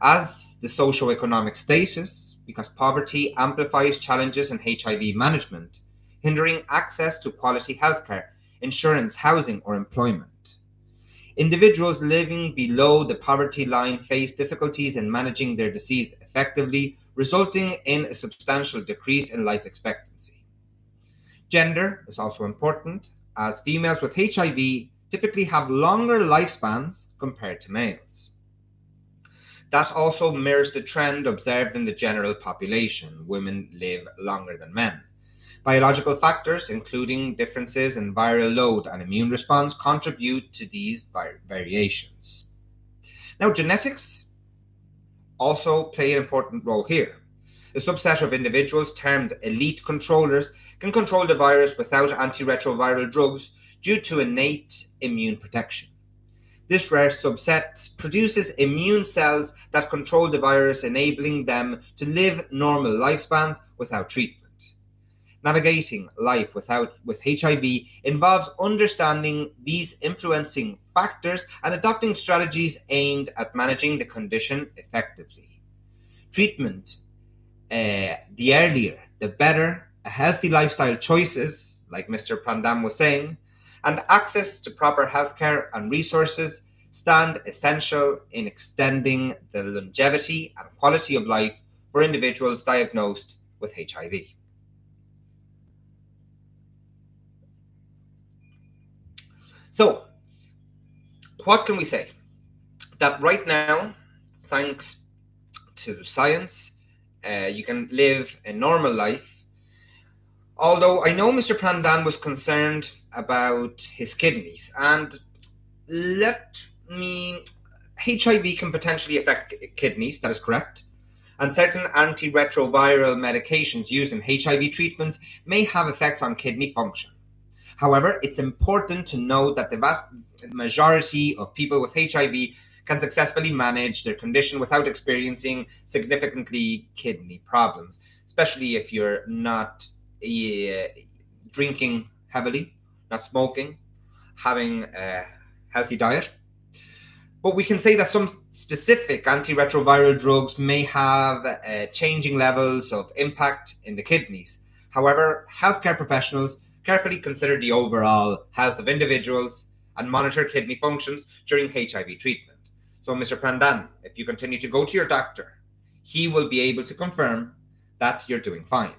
As the socioeconomic status, because poverty amplifies challenges in HIV management, hindering access to quality healthcare, insurance, housing, or employment. Individuals living below the poverty line face difficulties in managing their disease effectively, resulting in a substantial decrease in life expectancy. Gender is also important, as females with HIV typically have longer lifespans compared to males. That also mirrors the trend observed in the general population. Women live longer than men. Biological factors, including differences in viral load and immune response, contribute to these variations. Now, genetics also play an important role here. A subset of individuals termed elite controllers can control the virus without antiretroviral drugs due to innate immune protection. This rare subset produces immune cells that control the virus, enabling them to live normal lifespans without treatment. Navigating life with HIV involves understanding these influencing factors and adopting strategies aimed at managing the condition effectively. Treatment, the earlier, the better. A healthy lifestyle choices like Mr. Prandan was saying, and access to proper healthcare and resources stand essential in extending the longevity and quality of life for individuals diagnosed with HIV. So, what can we say? That right now, thanks to science, you can live a normal life. Although I know Mr. Prandan was concerned about his kidneys, and HIV can potentially affect kidneys, that is correct. And certain antiretroviral medications used in HIV treatments may have effects on kidney function. However, it's important to note that the vast majority of people with HIV can successfully manage their condition without experiencing significantly kidney problems, especially if you're not drinking heavily, not smoking, having a healthy diet. But we can say that some specific antiretroviral drugs may have changing levels of impact in the kidneys. However, healthcare professionals carefully consider the overall health of individuals and monitor kidney functions during HIV treatment. So, Mr. Prandan, if you continue to go to your doctor, he will be able to confirm that you're doing fine.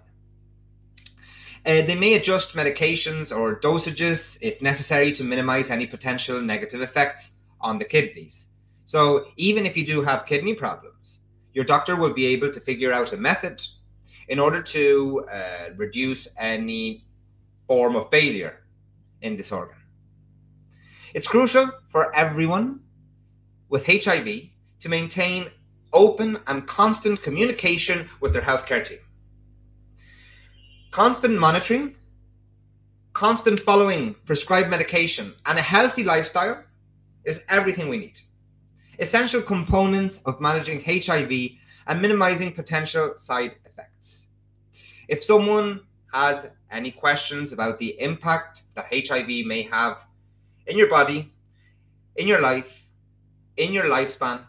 They may adjust medications or dosages if necessary to minimize any potential negative effects on the kidneys. So even if you do have kidney problems, your doctor will be able to figure out a method in order to reduce any form of failure in this organ. It's crucial for everyone with HIV to maintain open and constant communication with their healthcare team. Constant monitoring, constant following prescribed medication, and a healthy lifestyle is everything we need. Essential components of managing HIV and minimizing potential side effects. If someone has any questions about the impact that HIV may have in your body, in your life, in your lifespan,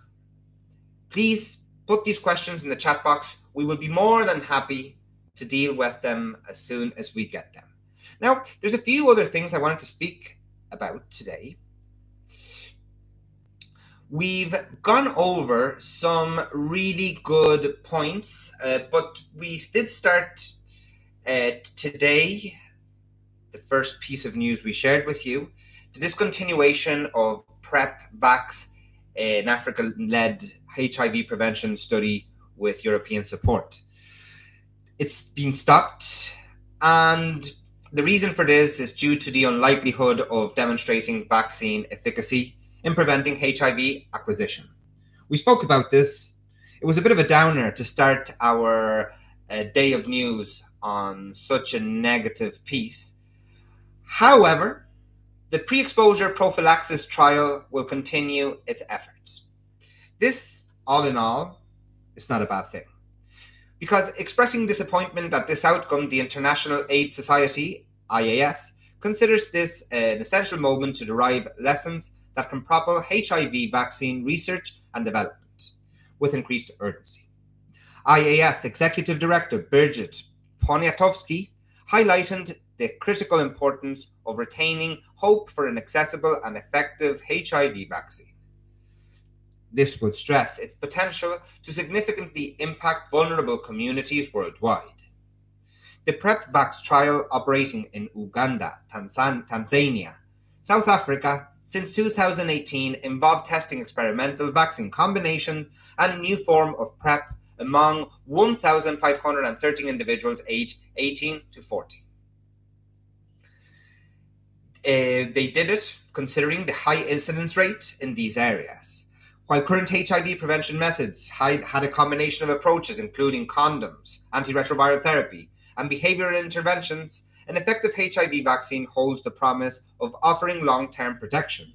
please put these questions in the chat box. We will be more than happy to deal with them as soon as we get them. Now, there's a few other things I wanted to speak about today. We've gone over some really good points, but we did start today, the first piece of news we shared with you, the discontinuation of PrEP vax, an Africa-led HIV prevention study with European support. It's been stopped, and the reason for this is due to the unlikelihood of demonstrating vaccine efficacy in preventing HIV acquisition. We spoke about this. It was a bit of a downer to start our day of news on such a negative piece. However, the pre-exposure prophylaxis trial will continue its efforts. This, all in all, is not a bad thing. Because expressing disappointment at this outcome, the International AIDS Society, IAS, considers this an essential moment to derive lessons that can propel HIV vaccine research and development with increased urgency. IAS Executive Director Birgit Poniatowski highlighted the critical importance of retaining hope for an accessible and effective HIV vaccine. This would stress its potential to significantly impact vulnerable communities worldwide. The PrEP vax trial operating in Uganda, Tanzania, South Africa since 2018 involved testing experimental vaccine combination and a new form of PrEP among 1,513 individuals aged 18 to 40. They did it considering the high incidence rate in these areas. While current HIV prevention methods had a combination of approaches including condoms, antiretroviral therapy, and behavioral interventions, an effective HIV vaccine holds the promise of offering long-term protection,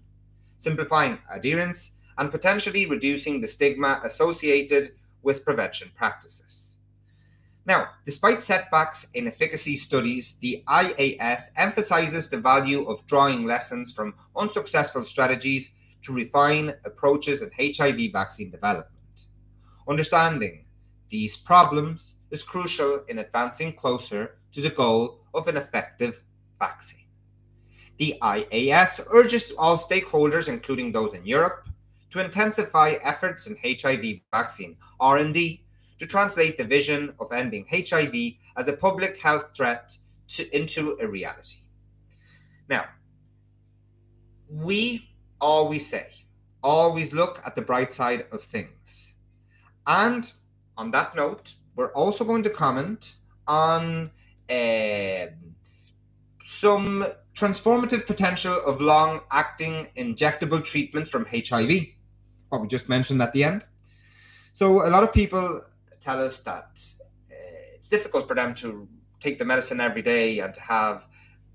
simplifying adherence, and potentially reducing the stigma associated with prevention practices. Now, despite setbacks in efficacy studies, the IAS emphasizes the value of drawing lessons from unsuccessful strategies to refine approaches in HIV vaccine development. Understanding these problems is crucial in advancing closer to the goal of an effective vaccine. The IAS urges all stakeholders, including those in Europe, to intensify efforts in HIV vaccine R&D to translate the vision of ending HIV as a public health threat into a reality. Now, we always say, always look at the bright side of things. And on that note, we're also going to comment on some transformative potential of long-acting injectable treatments from HIV, what we just mentioned at the end. So a lot of people tell us that it's difficult for them to take the medicine every day and to have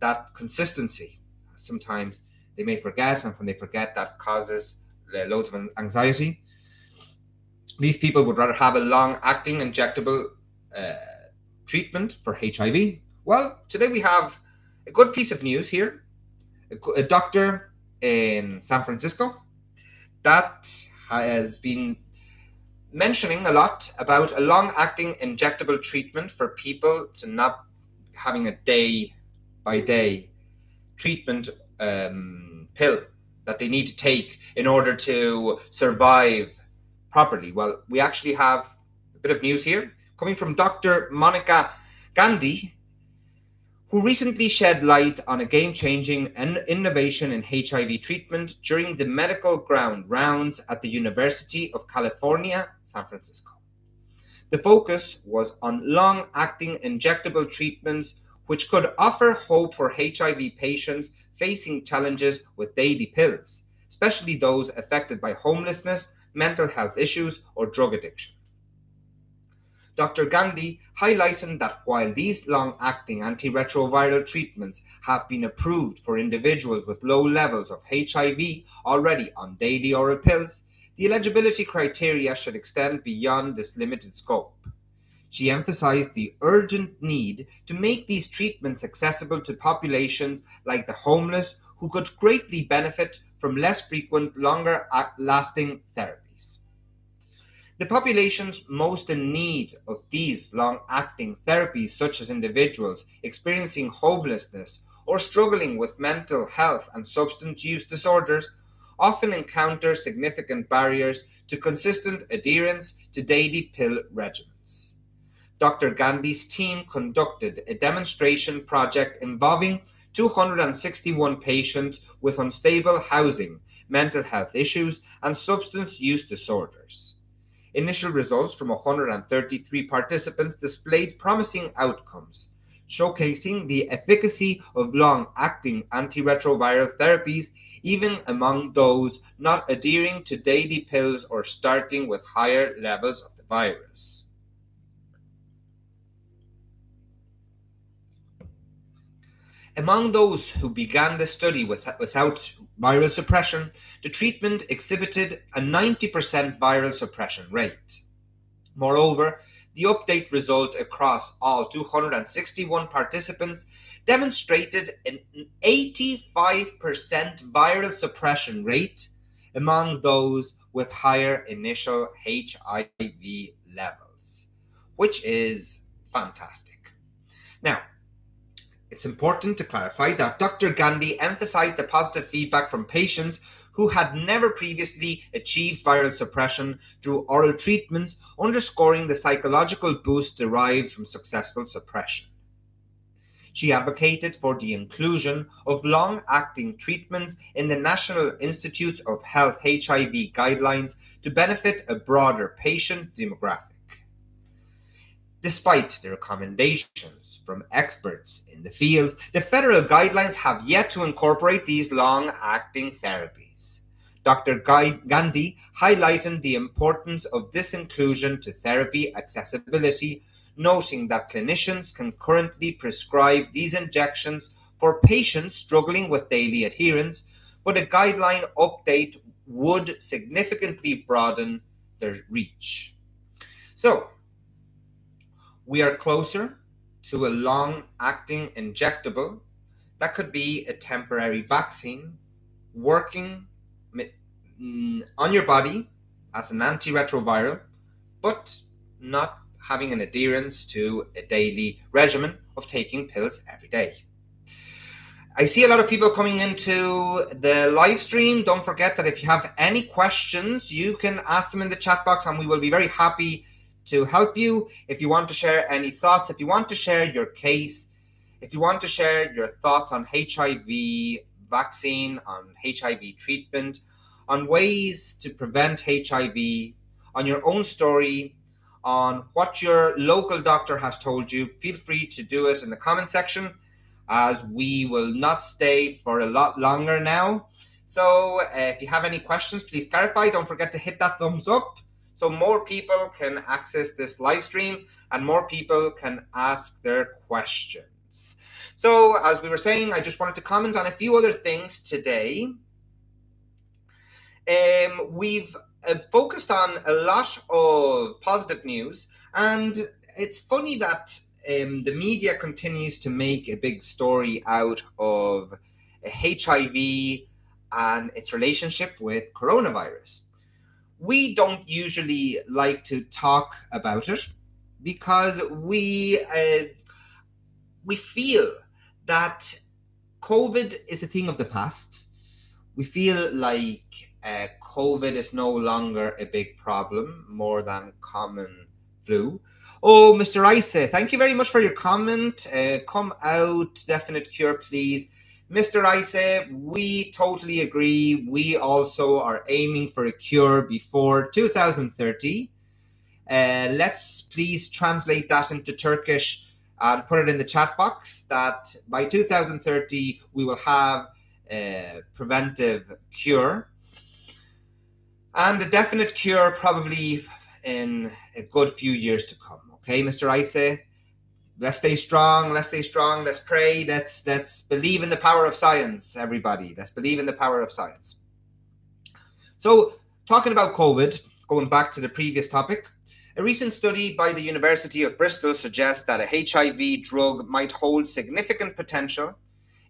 that consistency. Sometimes they may forget, and when they forget, that causes loads of anxiety. These people would rather have a long-acting injectable treatment for HIV. Well, today we have a good piece of news here. A doctor in San Francisco that has been mentioning a lot about a long-acting injectable treatment for people to not having a day-by-day treatment pill that they need to take in order to survive properly. Well, we actually have a bit of news here coming from Dr. Monica Gandhi, who recently shed light on a game-changing innovation in HIV treatment during the medical ground rounds at the University of California, San Francisco. The focus was on long-acting injectable treatments which could offer hope for HIV patients facing challenges with daily pills, especially those affected by homelessness, mental health issues, or drug addiction. Dr. Gandhi highlighted that while these long-acting antiretroviral treatments have been approved for individuals with low levels of HIV already on daily oral pills, the eligibility criteria should extend beyond this limited scope. She emphasized the urgent need to make these treatments accessible to populations like the homeless who could greatly benefit from less frequent, longer-lasting therapies. The populations most in need of these long-acting therapies, such as individuals experiencing homelessness or struggling with mental health and substance use disorders, often encounter significant barriers to consistent adherence to daily pill regimens. Dr. Gandhi's team conducted a demonstration project involving 261 patients with unstable housing, mental health issues, and substance use disorders. Initial results from 133 participants displayed promising outcomes, showcasing the efficacy of long-acting antiretroviral therapies even among those not adhering to daily pills or starting with higher levels of the virus. Among those who began the study without viral suppression, the treatment exhibited a 90% viral suppression rate. Moreover, the update result across all 261 participants demonstrated an 85% viral suppression rate among those with higher initial HIV levels, which is fantastic. Now, it's important to clarify that Dr. Gandhi emphasized the positive feedback from patients who had never previously achieved viral suppression through oral treatments, underscoring the psychological boost derived from successful suppression. She advocated for the inclusion of long-acting treatments in the National Institutes of Health HIV guidelines to benefit a broader patient demographic. Despite the recommendations from experts in the field, the federal guidelines have yet to incorporate these long-acting therapies. Dr. Gandhi highlighted the importance of this inclusion to therapy accessibility, noting that clinicians can currently prescribe these injections for patients struggling with daily adherence, but a guideline update would significantly broaden their reach. So, we are closer to a long-acting injectable that could be a temporary vaccine working on your body as an antiretroviral, but not having an adherence to a daily regimen of taking pills every day. I see a lot of people coming into the live stream. Don't forget that if you have any questions, you can ask them in the chat box and we will be very happy to help you. If you want to share any thoughts, if you want to share your case, if you want to share your thoughts on HIV vaccine, on HIV treatment, on ways to prevent HIV, on your own story, on what your local doctor has told you, feel free to do it in the comment section, as we will not stay for a lot longer now. So if you have any questions, please clarify. Don't forget to hit that thumbs up so more people can access this live stream and more people can ask their questions. So as we were saying, I just wanted to comment on a few other things today. We've focused on a lot of positive news, and it's funny that the media continues to make a big story out of HIV and its relationship with coronavirus. We don't usually like to talk about it because we feel that COVID is a thing of the past. We feel like COVID is no longer a big problem, more than common flu. Oh, Mr. Isa, thank you very much for your comment. Come out, definite cure, please. Mr. Isa, we totally agree. We also are aiming for a cure before 2030. Let's please translate that into Turkish and put it in the chat box that by 2030 we will have a preventive cure. And a definite cure probably in a good few years to come. Okay, Mr. Isa? Let's stay strong, let's pray, let's believe in the power of science, everybody. Let's believe in the power of science. So, talking about COVID, going back to the previous topic, a recent study by the University of Bristol suggests that a HIV drug might hold significant potential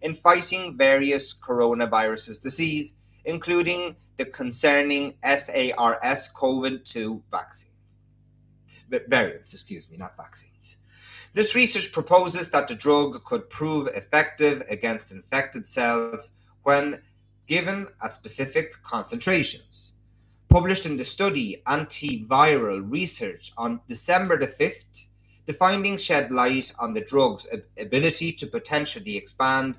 in fighting various coronavirus disease, including the concerning SARS-CoV-2 variants, not vaccines. This research proposes that the drug could prove effective against infected cells when given at specific concentrations. Published in the study Antiviral Research on December the 5th, the findings shed light on the drug's ability to potentially expand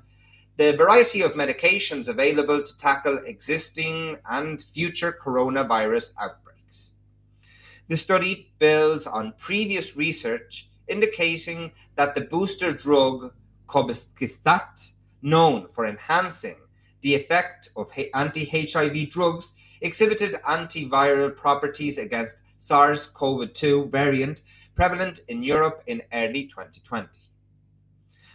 the variety of medications available to tackle existing and future coronavirus outbreaks. The study builds on previous research indicating that the booster drug cobicistat, known for enhancing the effect of anti-HIV drugs, exhibited antiviral properties against SARS-CoV-2 variant prevalent in Europe in early 2020.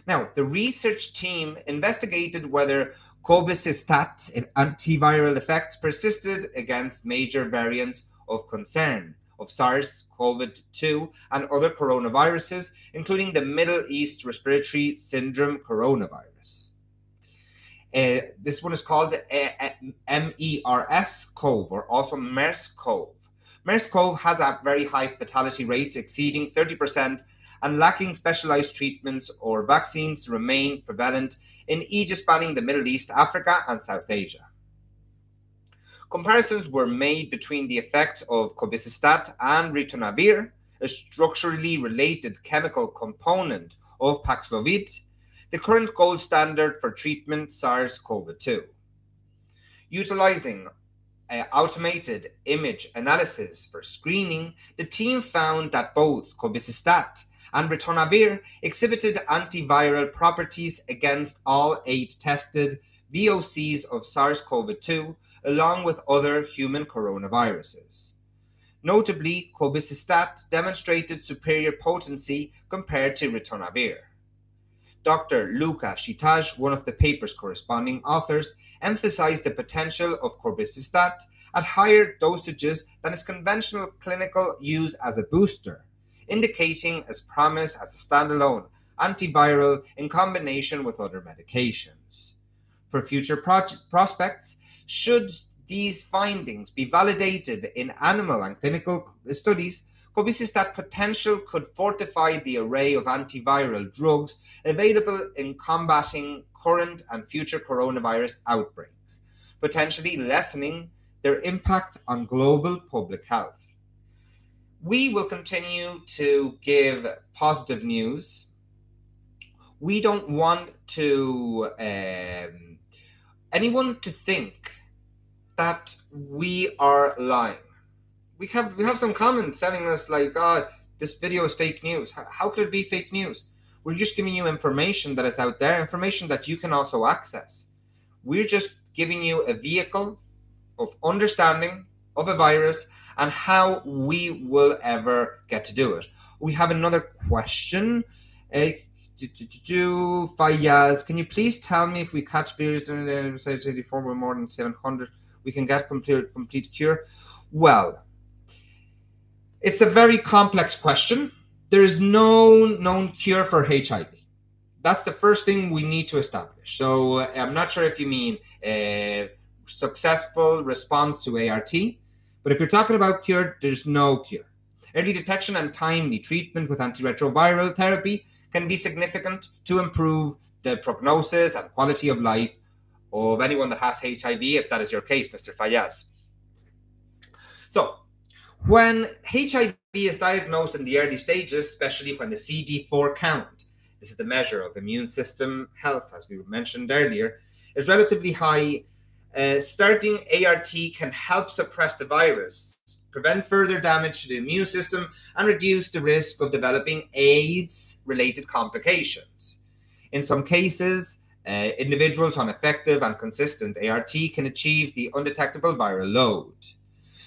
Now, the research team investigated whether cobicistat antiviral effects persisted against major variants of concern of SARS-CoV-2 and other coronaviruses, including the Middle East Respiratory Syndrome coronavirus. This one is called MERS-CoV, or also MERS-CoV. MERS-CoV has a very high fatality rate exceeding 30%, and lacking specialized treatments or vaccines remain prevalent in Egypt, spanning the Middle East, Africa, and South Asia. Comparisons were made between the effects of cobicistat and ritonavir, a structurally related chemical component of Paxlovid, the current gold standard for treatment SARS-CoV-2. Utilizing automated image analysis for screening, the team found that both cobicistat and ritonavir exhibited antiviral properties against all 8 tested VOCs of SARS-CoV-2, along with other human coronaviruses. Notably, cobicistat demonstrated superior potency compared to ritonavir. Dr. Luca Shitaj, one of the paper's corresponding authors, emphasized the potential of cobicistat at higher dosages than its conventional clinical use as a booster, indicating its promise as a standalone antiviral in combination with other medications. For future prospects, should these findings be validated in animal and clinical studies, Cobicistat potential could fortify the array of antiviral drugs available in combating current and future coronavirus outbreaks, potentially lessening their impact on global public health. We will continue to give positive news. We don't want to anyone to think that we are lying. We have some comments telling us like, "Oh, this video is fake news." How could it be fake news? We're just giving you information that is out there, information that you can also access. We're just giving you a vehicle of understanding of a virus and how we will ever get to do it. We have another question. Fayaz, can you please tell me if we catch periods in the 84 with more than 700, we can get complete cure? Well, it's a very complex question. There is no known cure for HIV. That's the first thing we need to establish. So I'm not sure if you mean successful response to ART, but if you're talking about cure, there's no cure. Early detection and timely treatment with antiretroviral therapy can be significant to improve the prognosis and quality of life of anyone that has HIV, if that is your case, Mr. Fayaz. So, when HIV is diagnosed in the early stages, especially when the CD4 count, this is the measure of immune system health, as we mentioned earlier, is relatively high, starting ART can help suppress the virus, prevent further damage to the immune system, and reduce the risk of developing AIDS-related complications. In some cases, individuals on effective and consistent ART can achieve the undetectable viral load.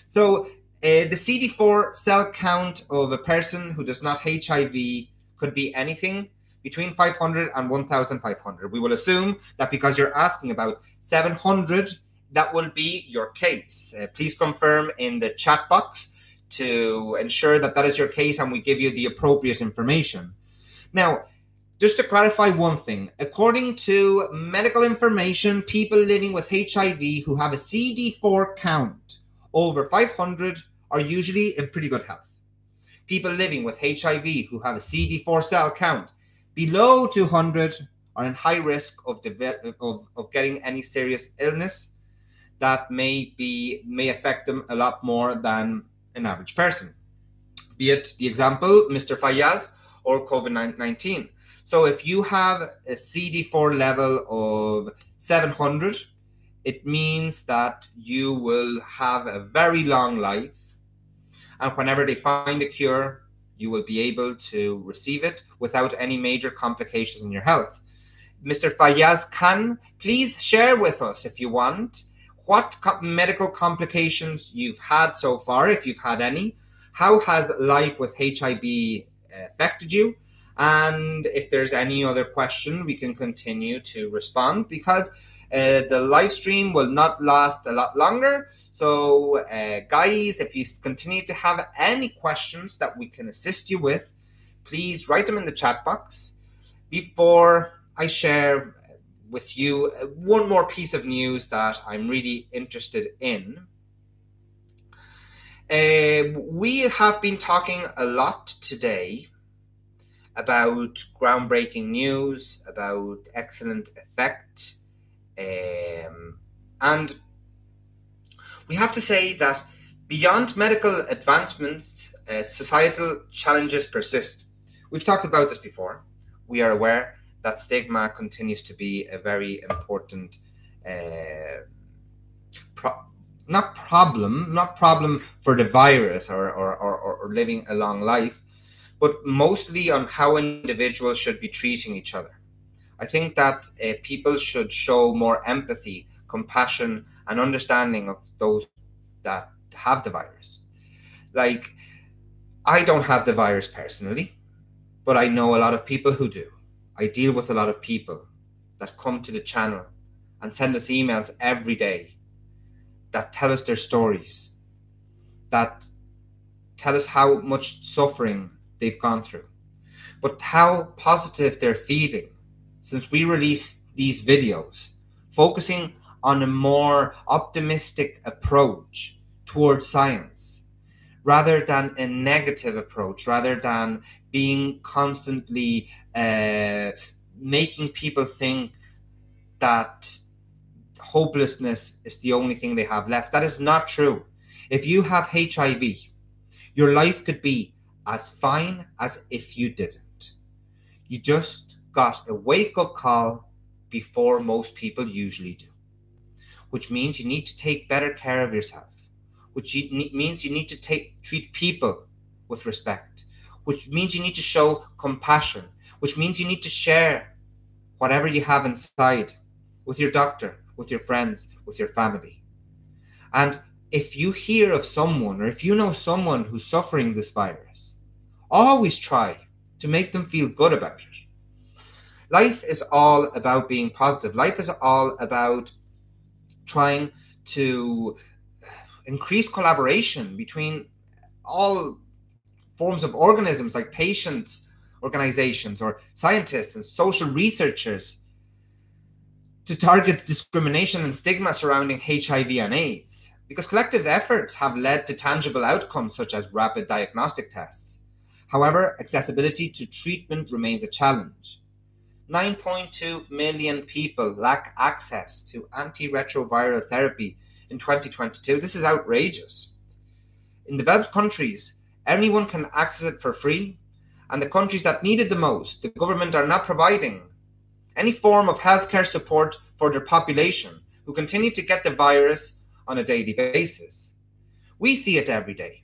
So, the CD4 cell count of a person who does not HIV could be anything between 500 and 1,500. We will assume that because you're asking about 700, that will be your case. Please confirm in the chat box to ensure that that is your case and we give you the appropriate information. Now, just to clarify one thing, according to medical information, people living with HIV who have a CD4 count over 500 are usually in pretty good health. People living with HIV who have a CD4 cell count below 200 are in high risk of getting any serious illness that may affect them a lot more than an average person, be it the example, Mr. Fayaz, or COVID-19. So if you have a CD4 level of 700, it means that you will have a very long life. And whenever they find a cure, you will be able to receive it without any major complications in your health. Mr. Fayaz Khan, please share with us, if you want, what medical complications you've had so far, if you've had any. How has life with HIV affected you? And if there's any other question, we can continue to respond because the live stream will not last a lot longer. So guys, if you continue to have any questions that we can assist you with, please write them in the chat box. Before I share with you one more piece of news that I'm really interested in. We have been talking a lot today about groundbreaking news, about excellent effect, and we have to say that beyond medical advancements, societal challenges persist. We've talked about this before. We are aware that stigma continues to be a very important not problem for the virus or living a long life, but mostly on how individuals should be treating each other. I think that people should show more empathy, compassion, and understanding of those that have the virus. Like, I don't have the virus personally, but I know a lot of people who do. I deal with a lot of people that come to the channel and send us emails every day that tell us their stories, that tell us how much suffering they've gone through, but how positive they're feeling since we released these videos, focusing on a more optimistic approach towards science, rather than a negative approach, rather than being constantly making people think that hopelessness is the only thing they have left. That is not true. If you have HIV, your life could be as fine as if you didn't. You just got a wake-up call before most people usually do, which means you need to take better care of yourself, which means you need to treat people with respect, which means you need to show compassion, which means you need to share whatever you have inside with your doctor, with your friends, with your family. And if you hear of someone, or if you know someone who's suffering this virus, always try to make them feel good about it. Life is all about being positive. Life is all about trying to increase collaboration between all forms of organisms, like patients, organizations, or scientists and social researchers, to target discrimination and stigma surrounding HIV and AIDS. Because collective efforts have led to tangible outcomes such as rapid diagnostic tests. However, accessibility to treatment remains a challenge. 9.2 million people lack access to antiretroviral therapy in 2022. This is outrageous. In developed countries, anyone can access it for free, and the countries that need it the most, the government are not providing any form of healthcare support for their population, who continue to get the virus on a daily basis. We see it every day.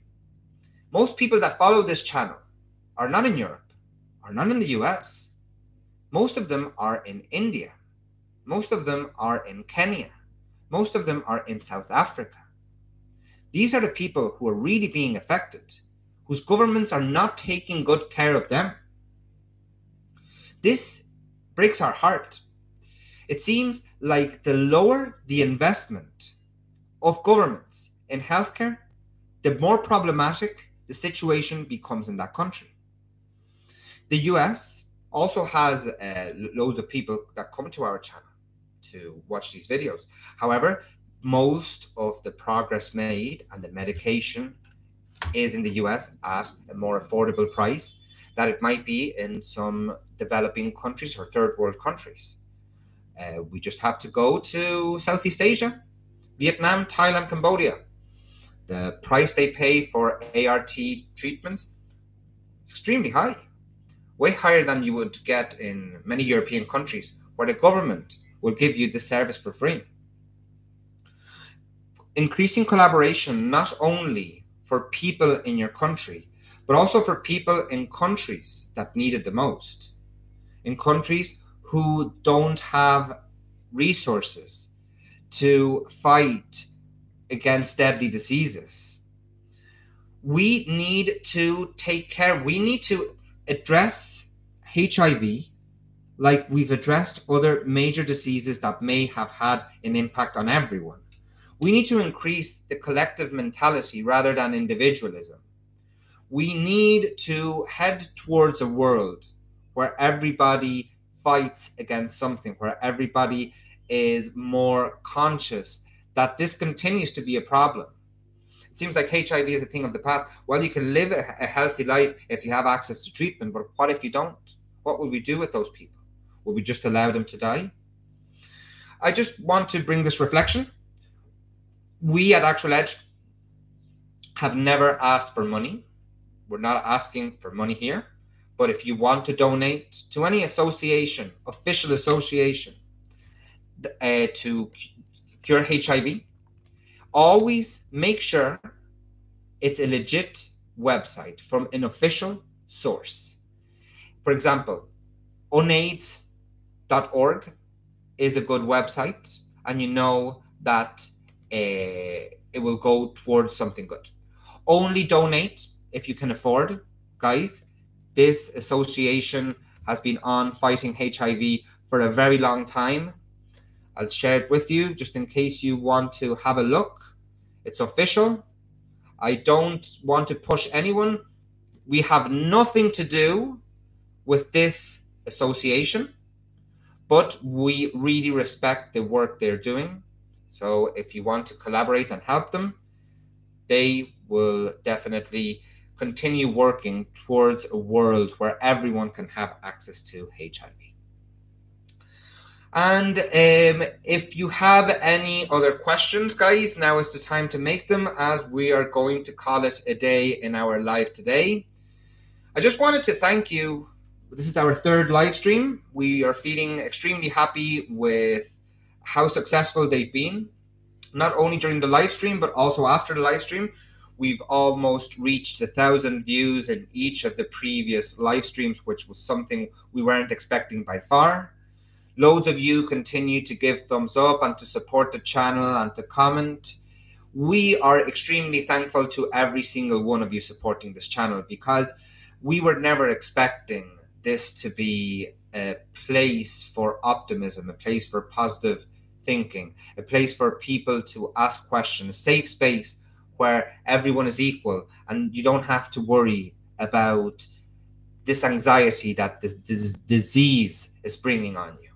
Most people that follow this channel are not in Europe, are not in the US. Most of them are in India. Most of them are in Kenya. Most of them are in South Africa. These are the people who are really being affected, whose governments are not taking good care of them. This breaks our heart. It seems like the lower the investment of governments in healthcare, the more problematic the situation becomes in that country. The US also has loads of people that come to our channel to watch these videos. However, most of the progress made and the medication is in the US at a more affordable price that it might be in some developing countries or third world countries. We just have to go to Southeast Asia, Vietnam, Thailand, Cambodia. The price they pay for ART treatments is extremely high, way higher than you would get in many European countries, where the government will give you the service for free. Increasing collaboration not only for people in your country, but also for people in countries that need it the most, in countries who don't have resources to fight against deadly diseases. We need to take care, we need to address HIV like we've addressed other major diseases that may have had an impact on everyone. We need to increase the collective mentality rather than individualism. We need to head towards a world where everybody fights against something, where everybody is more conscious that this continues to be a problem. It seems like HIV is a thing of the past. Well, you can live a healthy life if you have access to treatment, but what if you don't? What will we do with those people? Will we just allow them to die? I just want to bring this reflection. We at Actual Edge have never asked for money. We're not asking for money here. But if you want to donate to any association, official association, to cure HIV, always make sure it's a legit website from an official source. For example, unaids.org is a good website, and you know that it will go towards something good. Only donate if you can afford, guys. This association has been on fighting HIV for a very long time. I'll share it with you just in case you want to have a look. It's official. I don't want to push anyone. We have nothing to do with this association, but we really respect the work they're doing. So if you want to collaborate and help them, they will definitely continue working towards a world where everyone can have access to HIV. And if you have any other questions, guys, now is the time to make them, as we are going to call it a day in our live today. I just wanted to thank you. This is our third live stream. We are feeling extremely happy with how successful they've been, not only during the live stream, but also after the live stream. We've almost reached 1,000 views in each of the previous live streams, which was something we weren't expecting by far. Loads of you continue to give thumbs up and to support the channel and to comment. We are extremely thankful to every single one of you supporting this channel, because we were never expecting this to be a place for optimism, a place for positive thinking, a place for people to ask questions, a safe space where everyone is equal and you don't have to worry about this anxiety that this disease is bringing on you.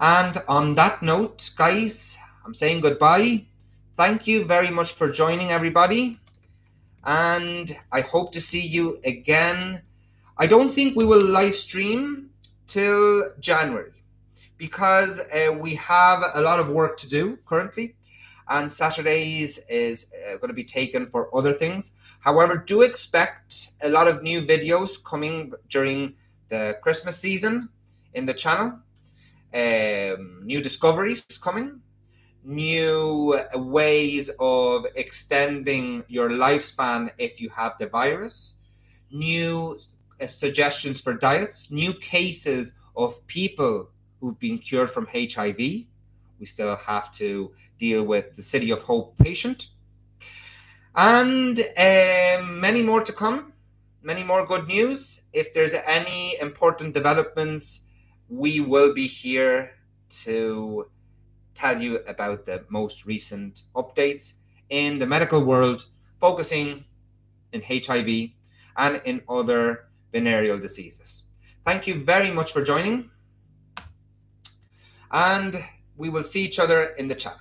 And on that note, guys, I'm saying goodbye. Thank you very much for joining, everybody. And I hope to see you again. I don't think we will live stream till January, because we have a lot of work to do currently, and Saturdays is going to be taken for other things. However, do expect a lot of new videos coming during the Christmas season in the channel. New discoveries coming, new ways of extending your lifespan if you have the virus, new suggestions for diets, new cases of people who've been cured from HIV. We still have to deal with the City of Hope patient. And many more to come, many more good news. If there's any important developments, we will be here to tell you about the most recent updates in the medical world, focusing in HIV and in other venereal diseases. Thank you very much for joining, and we will see each other in the channel.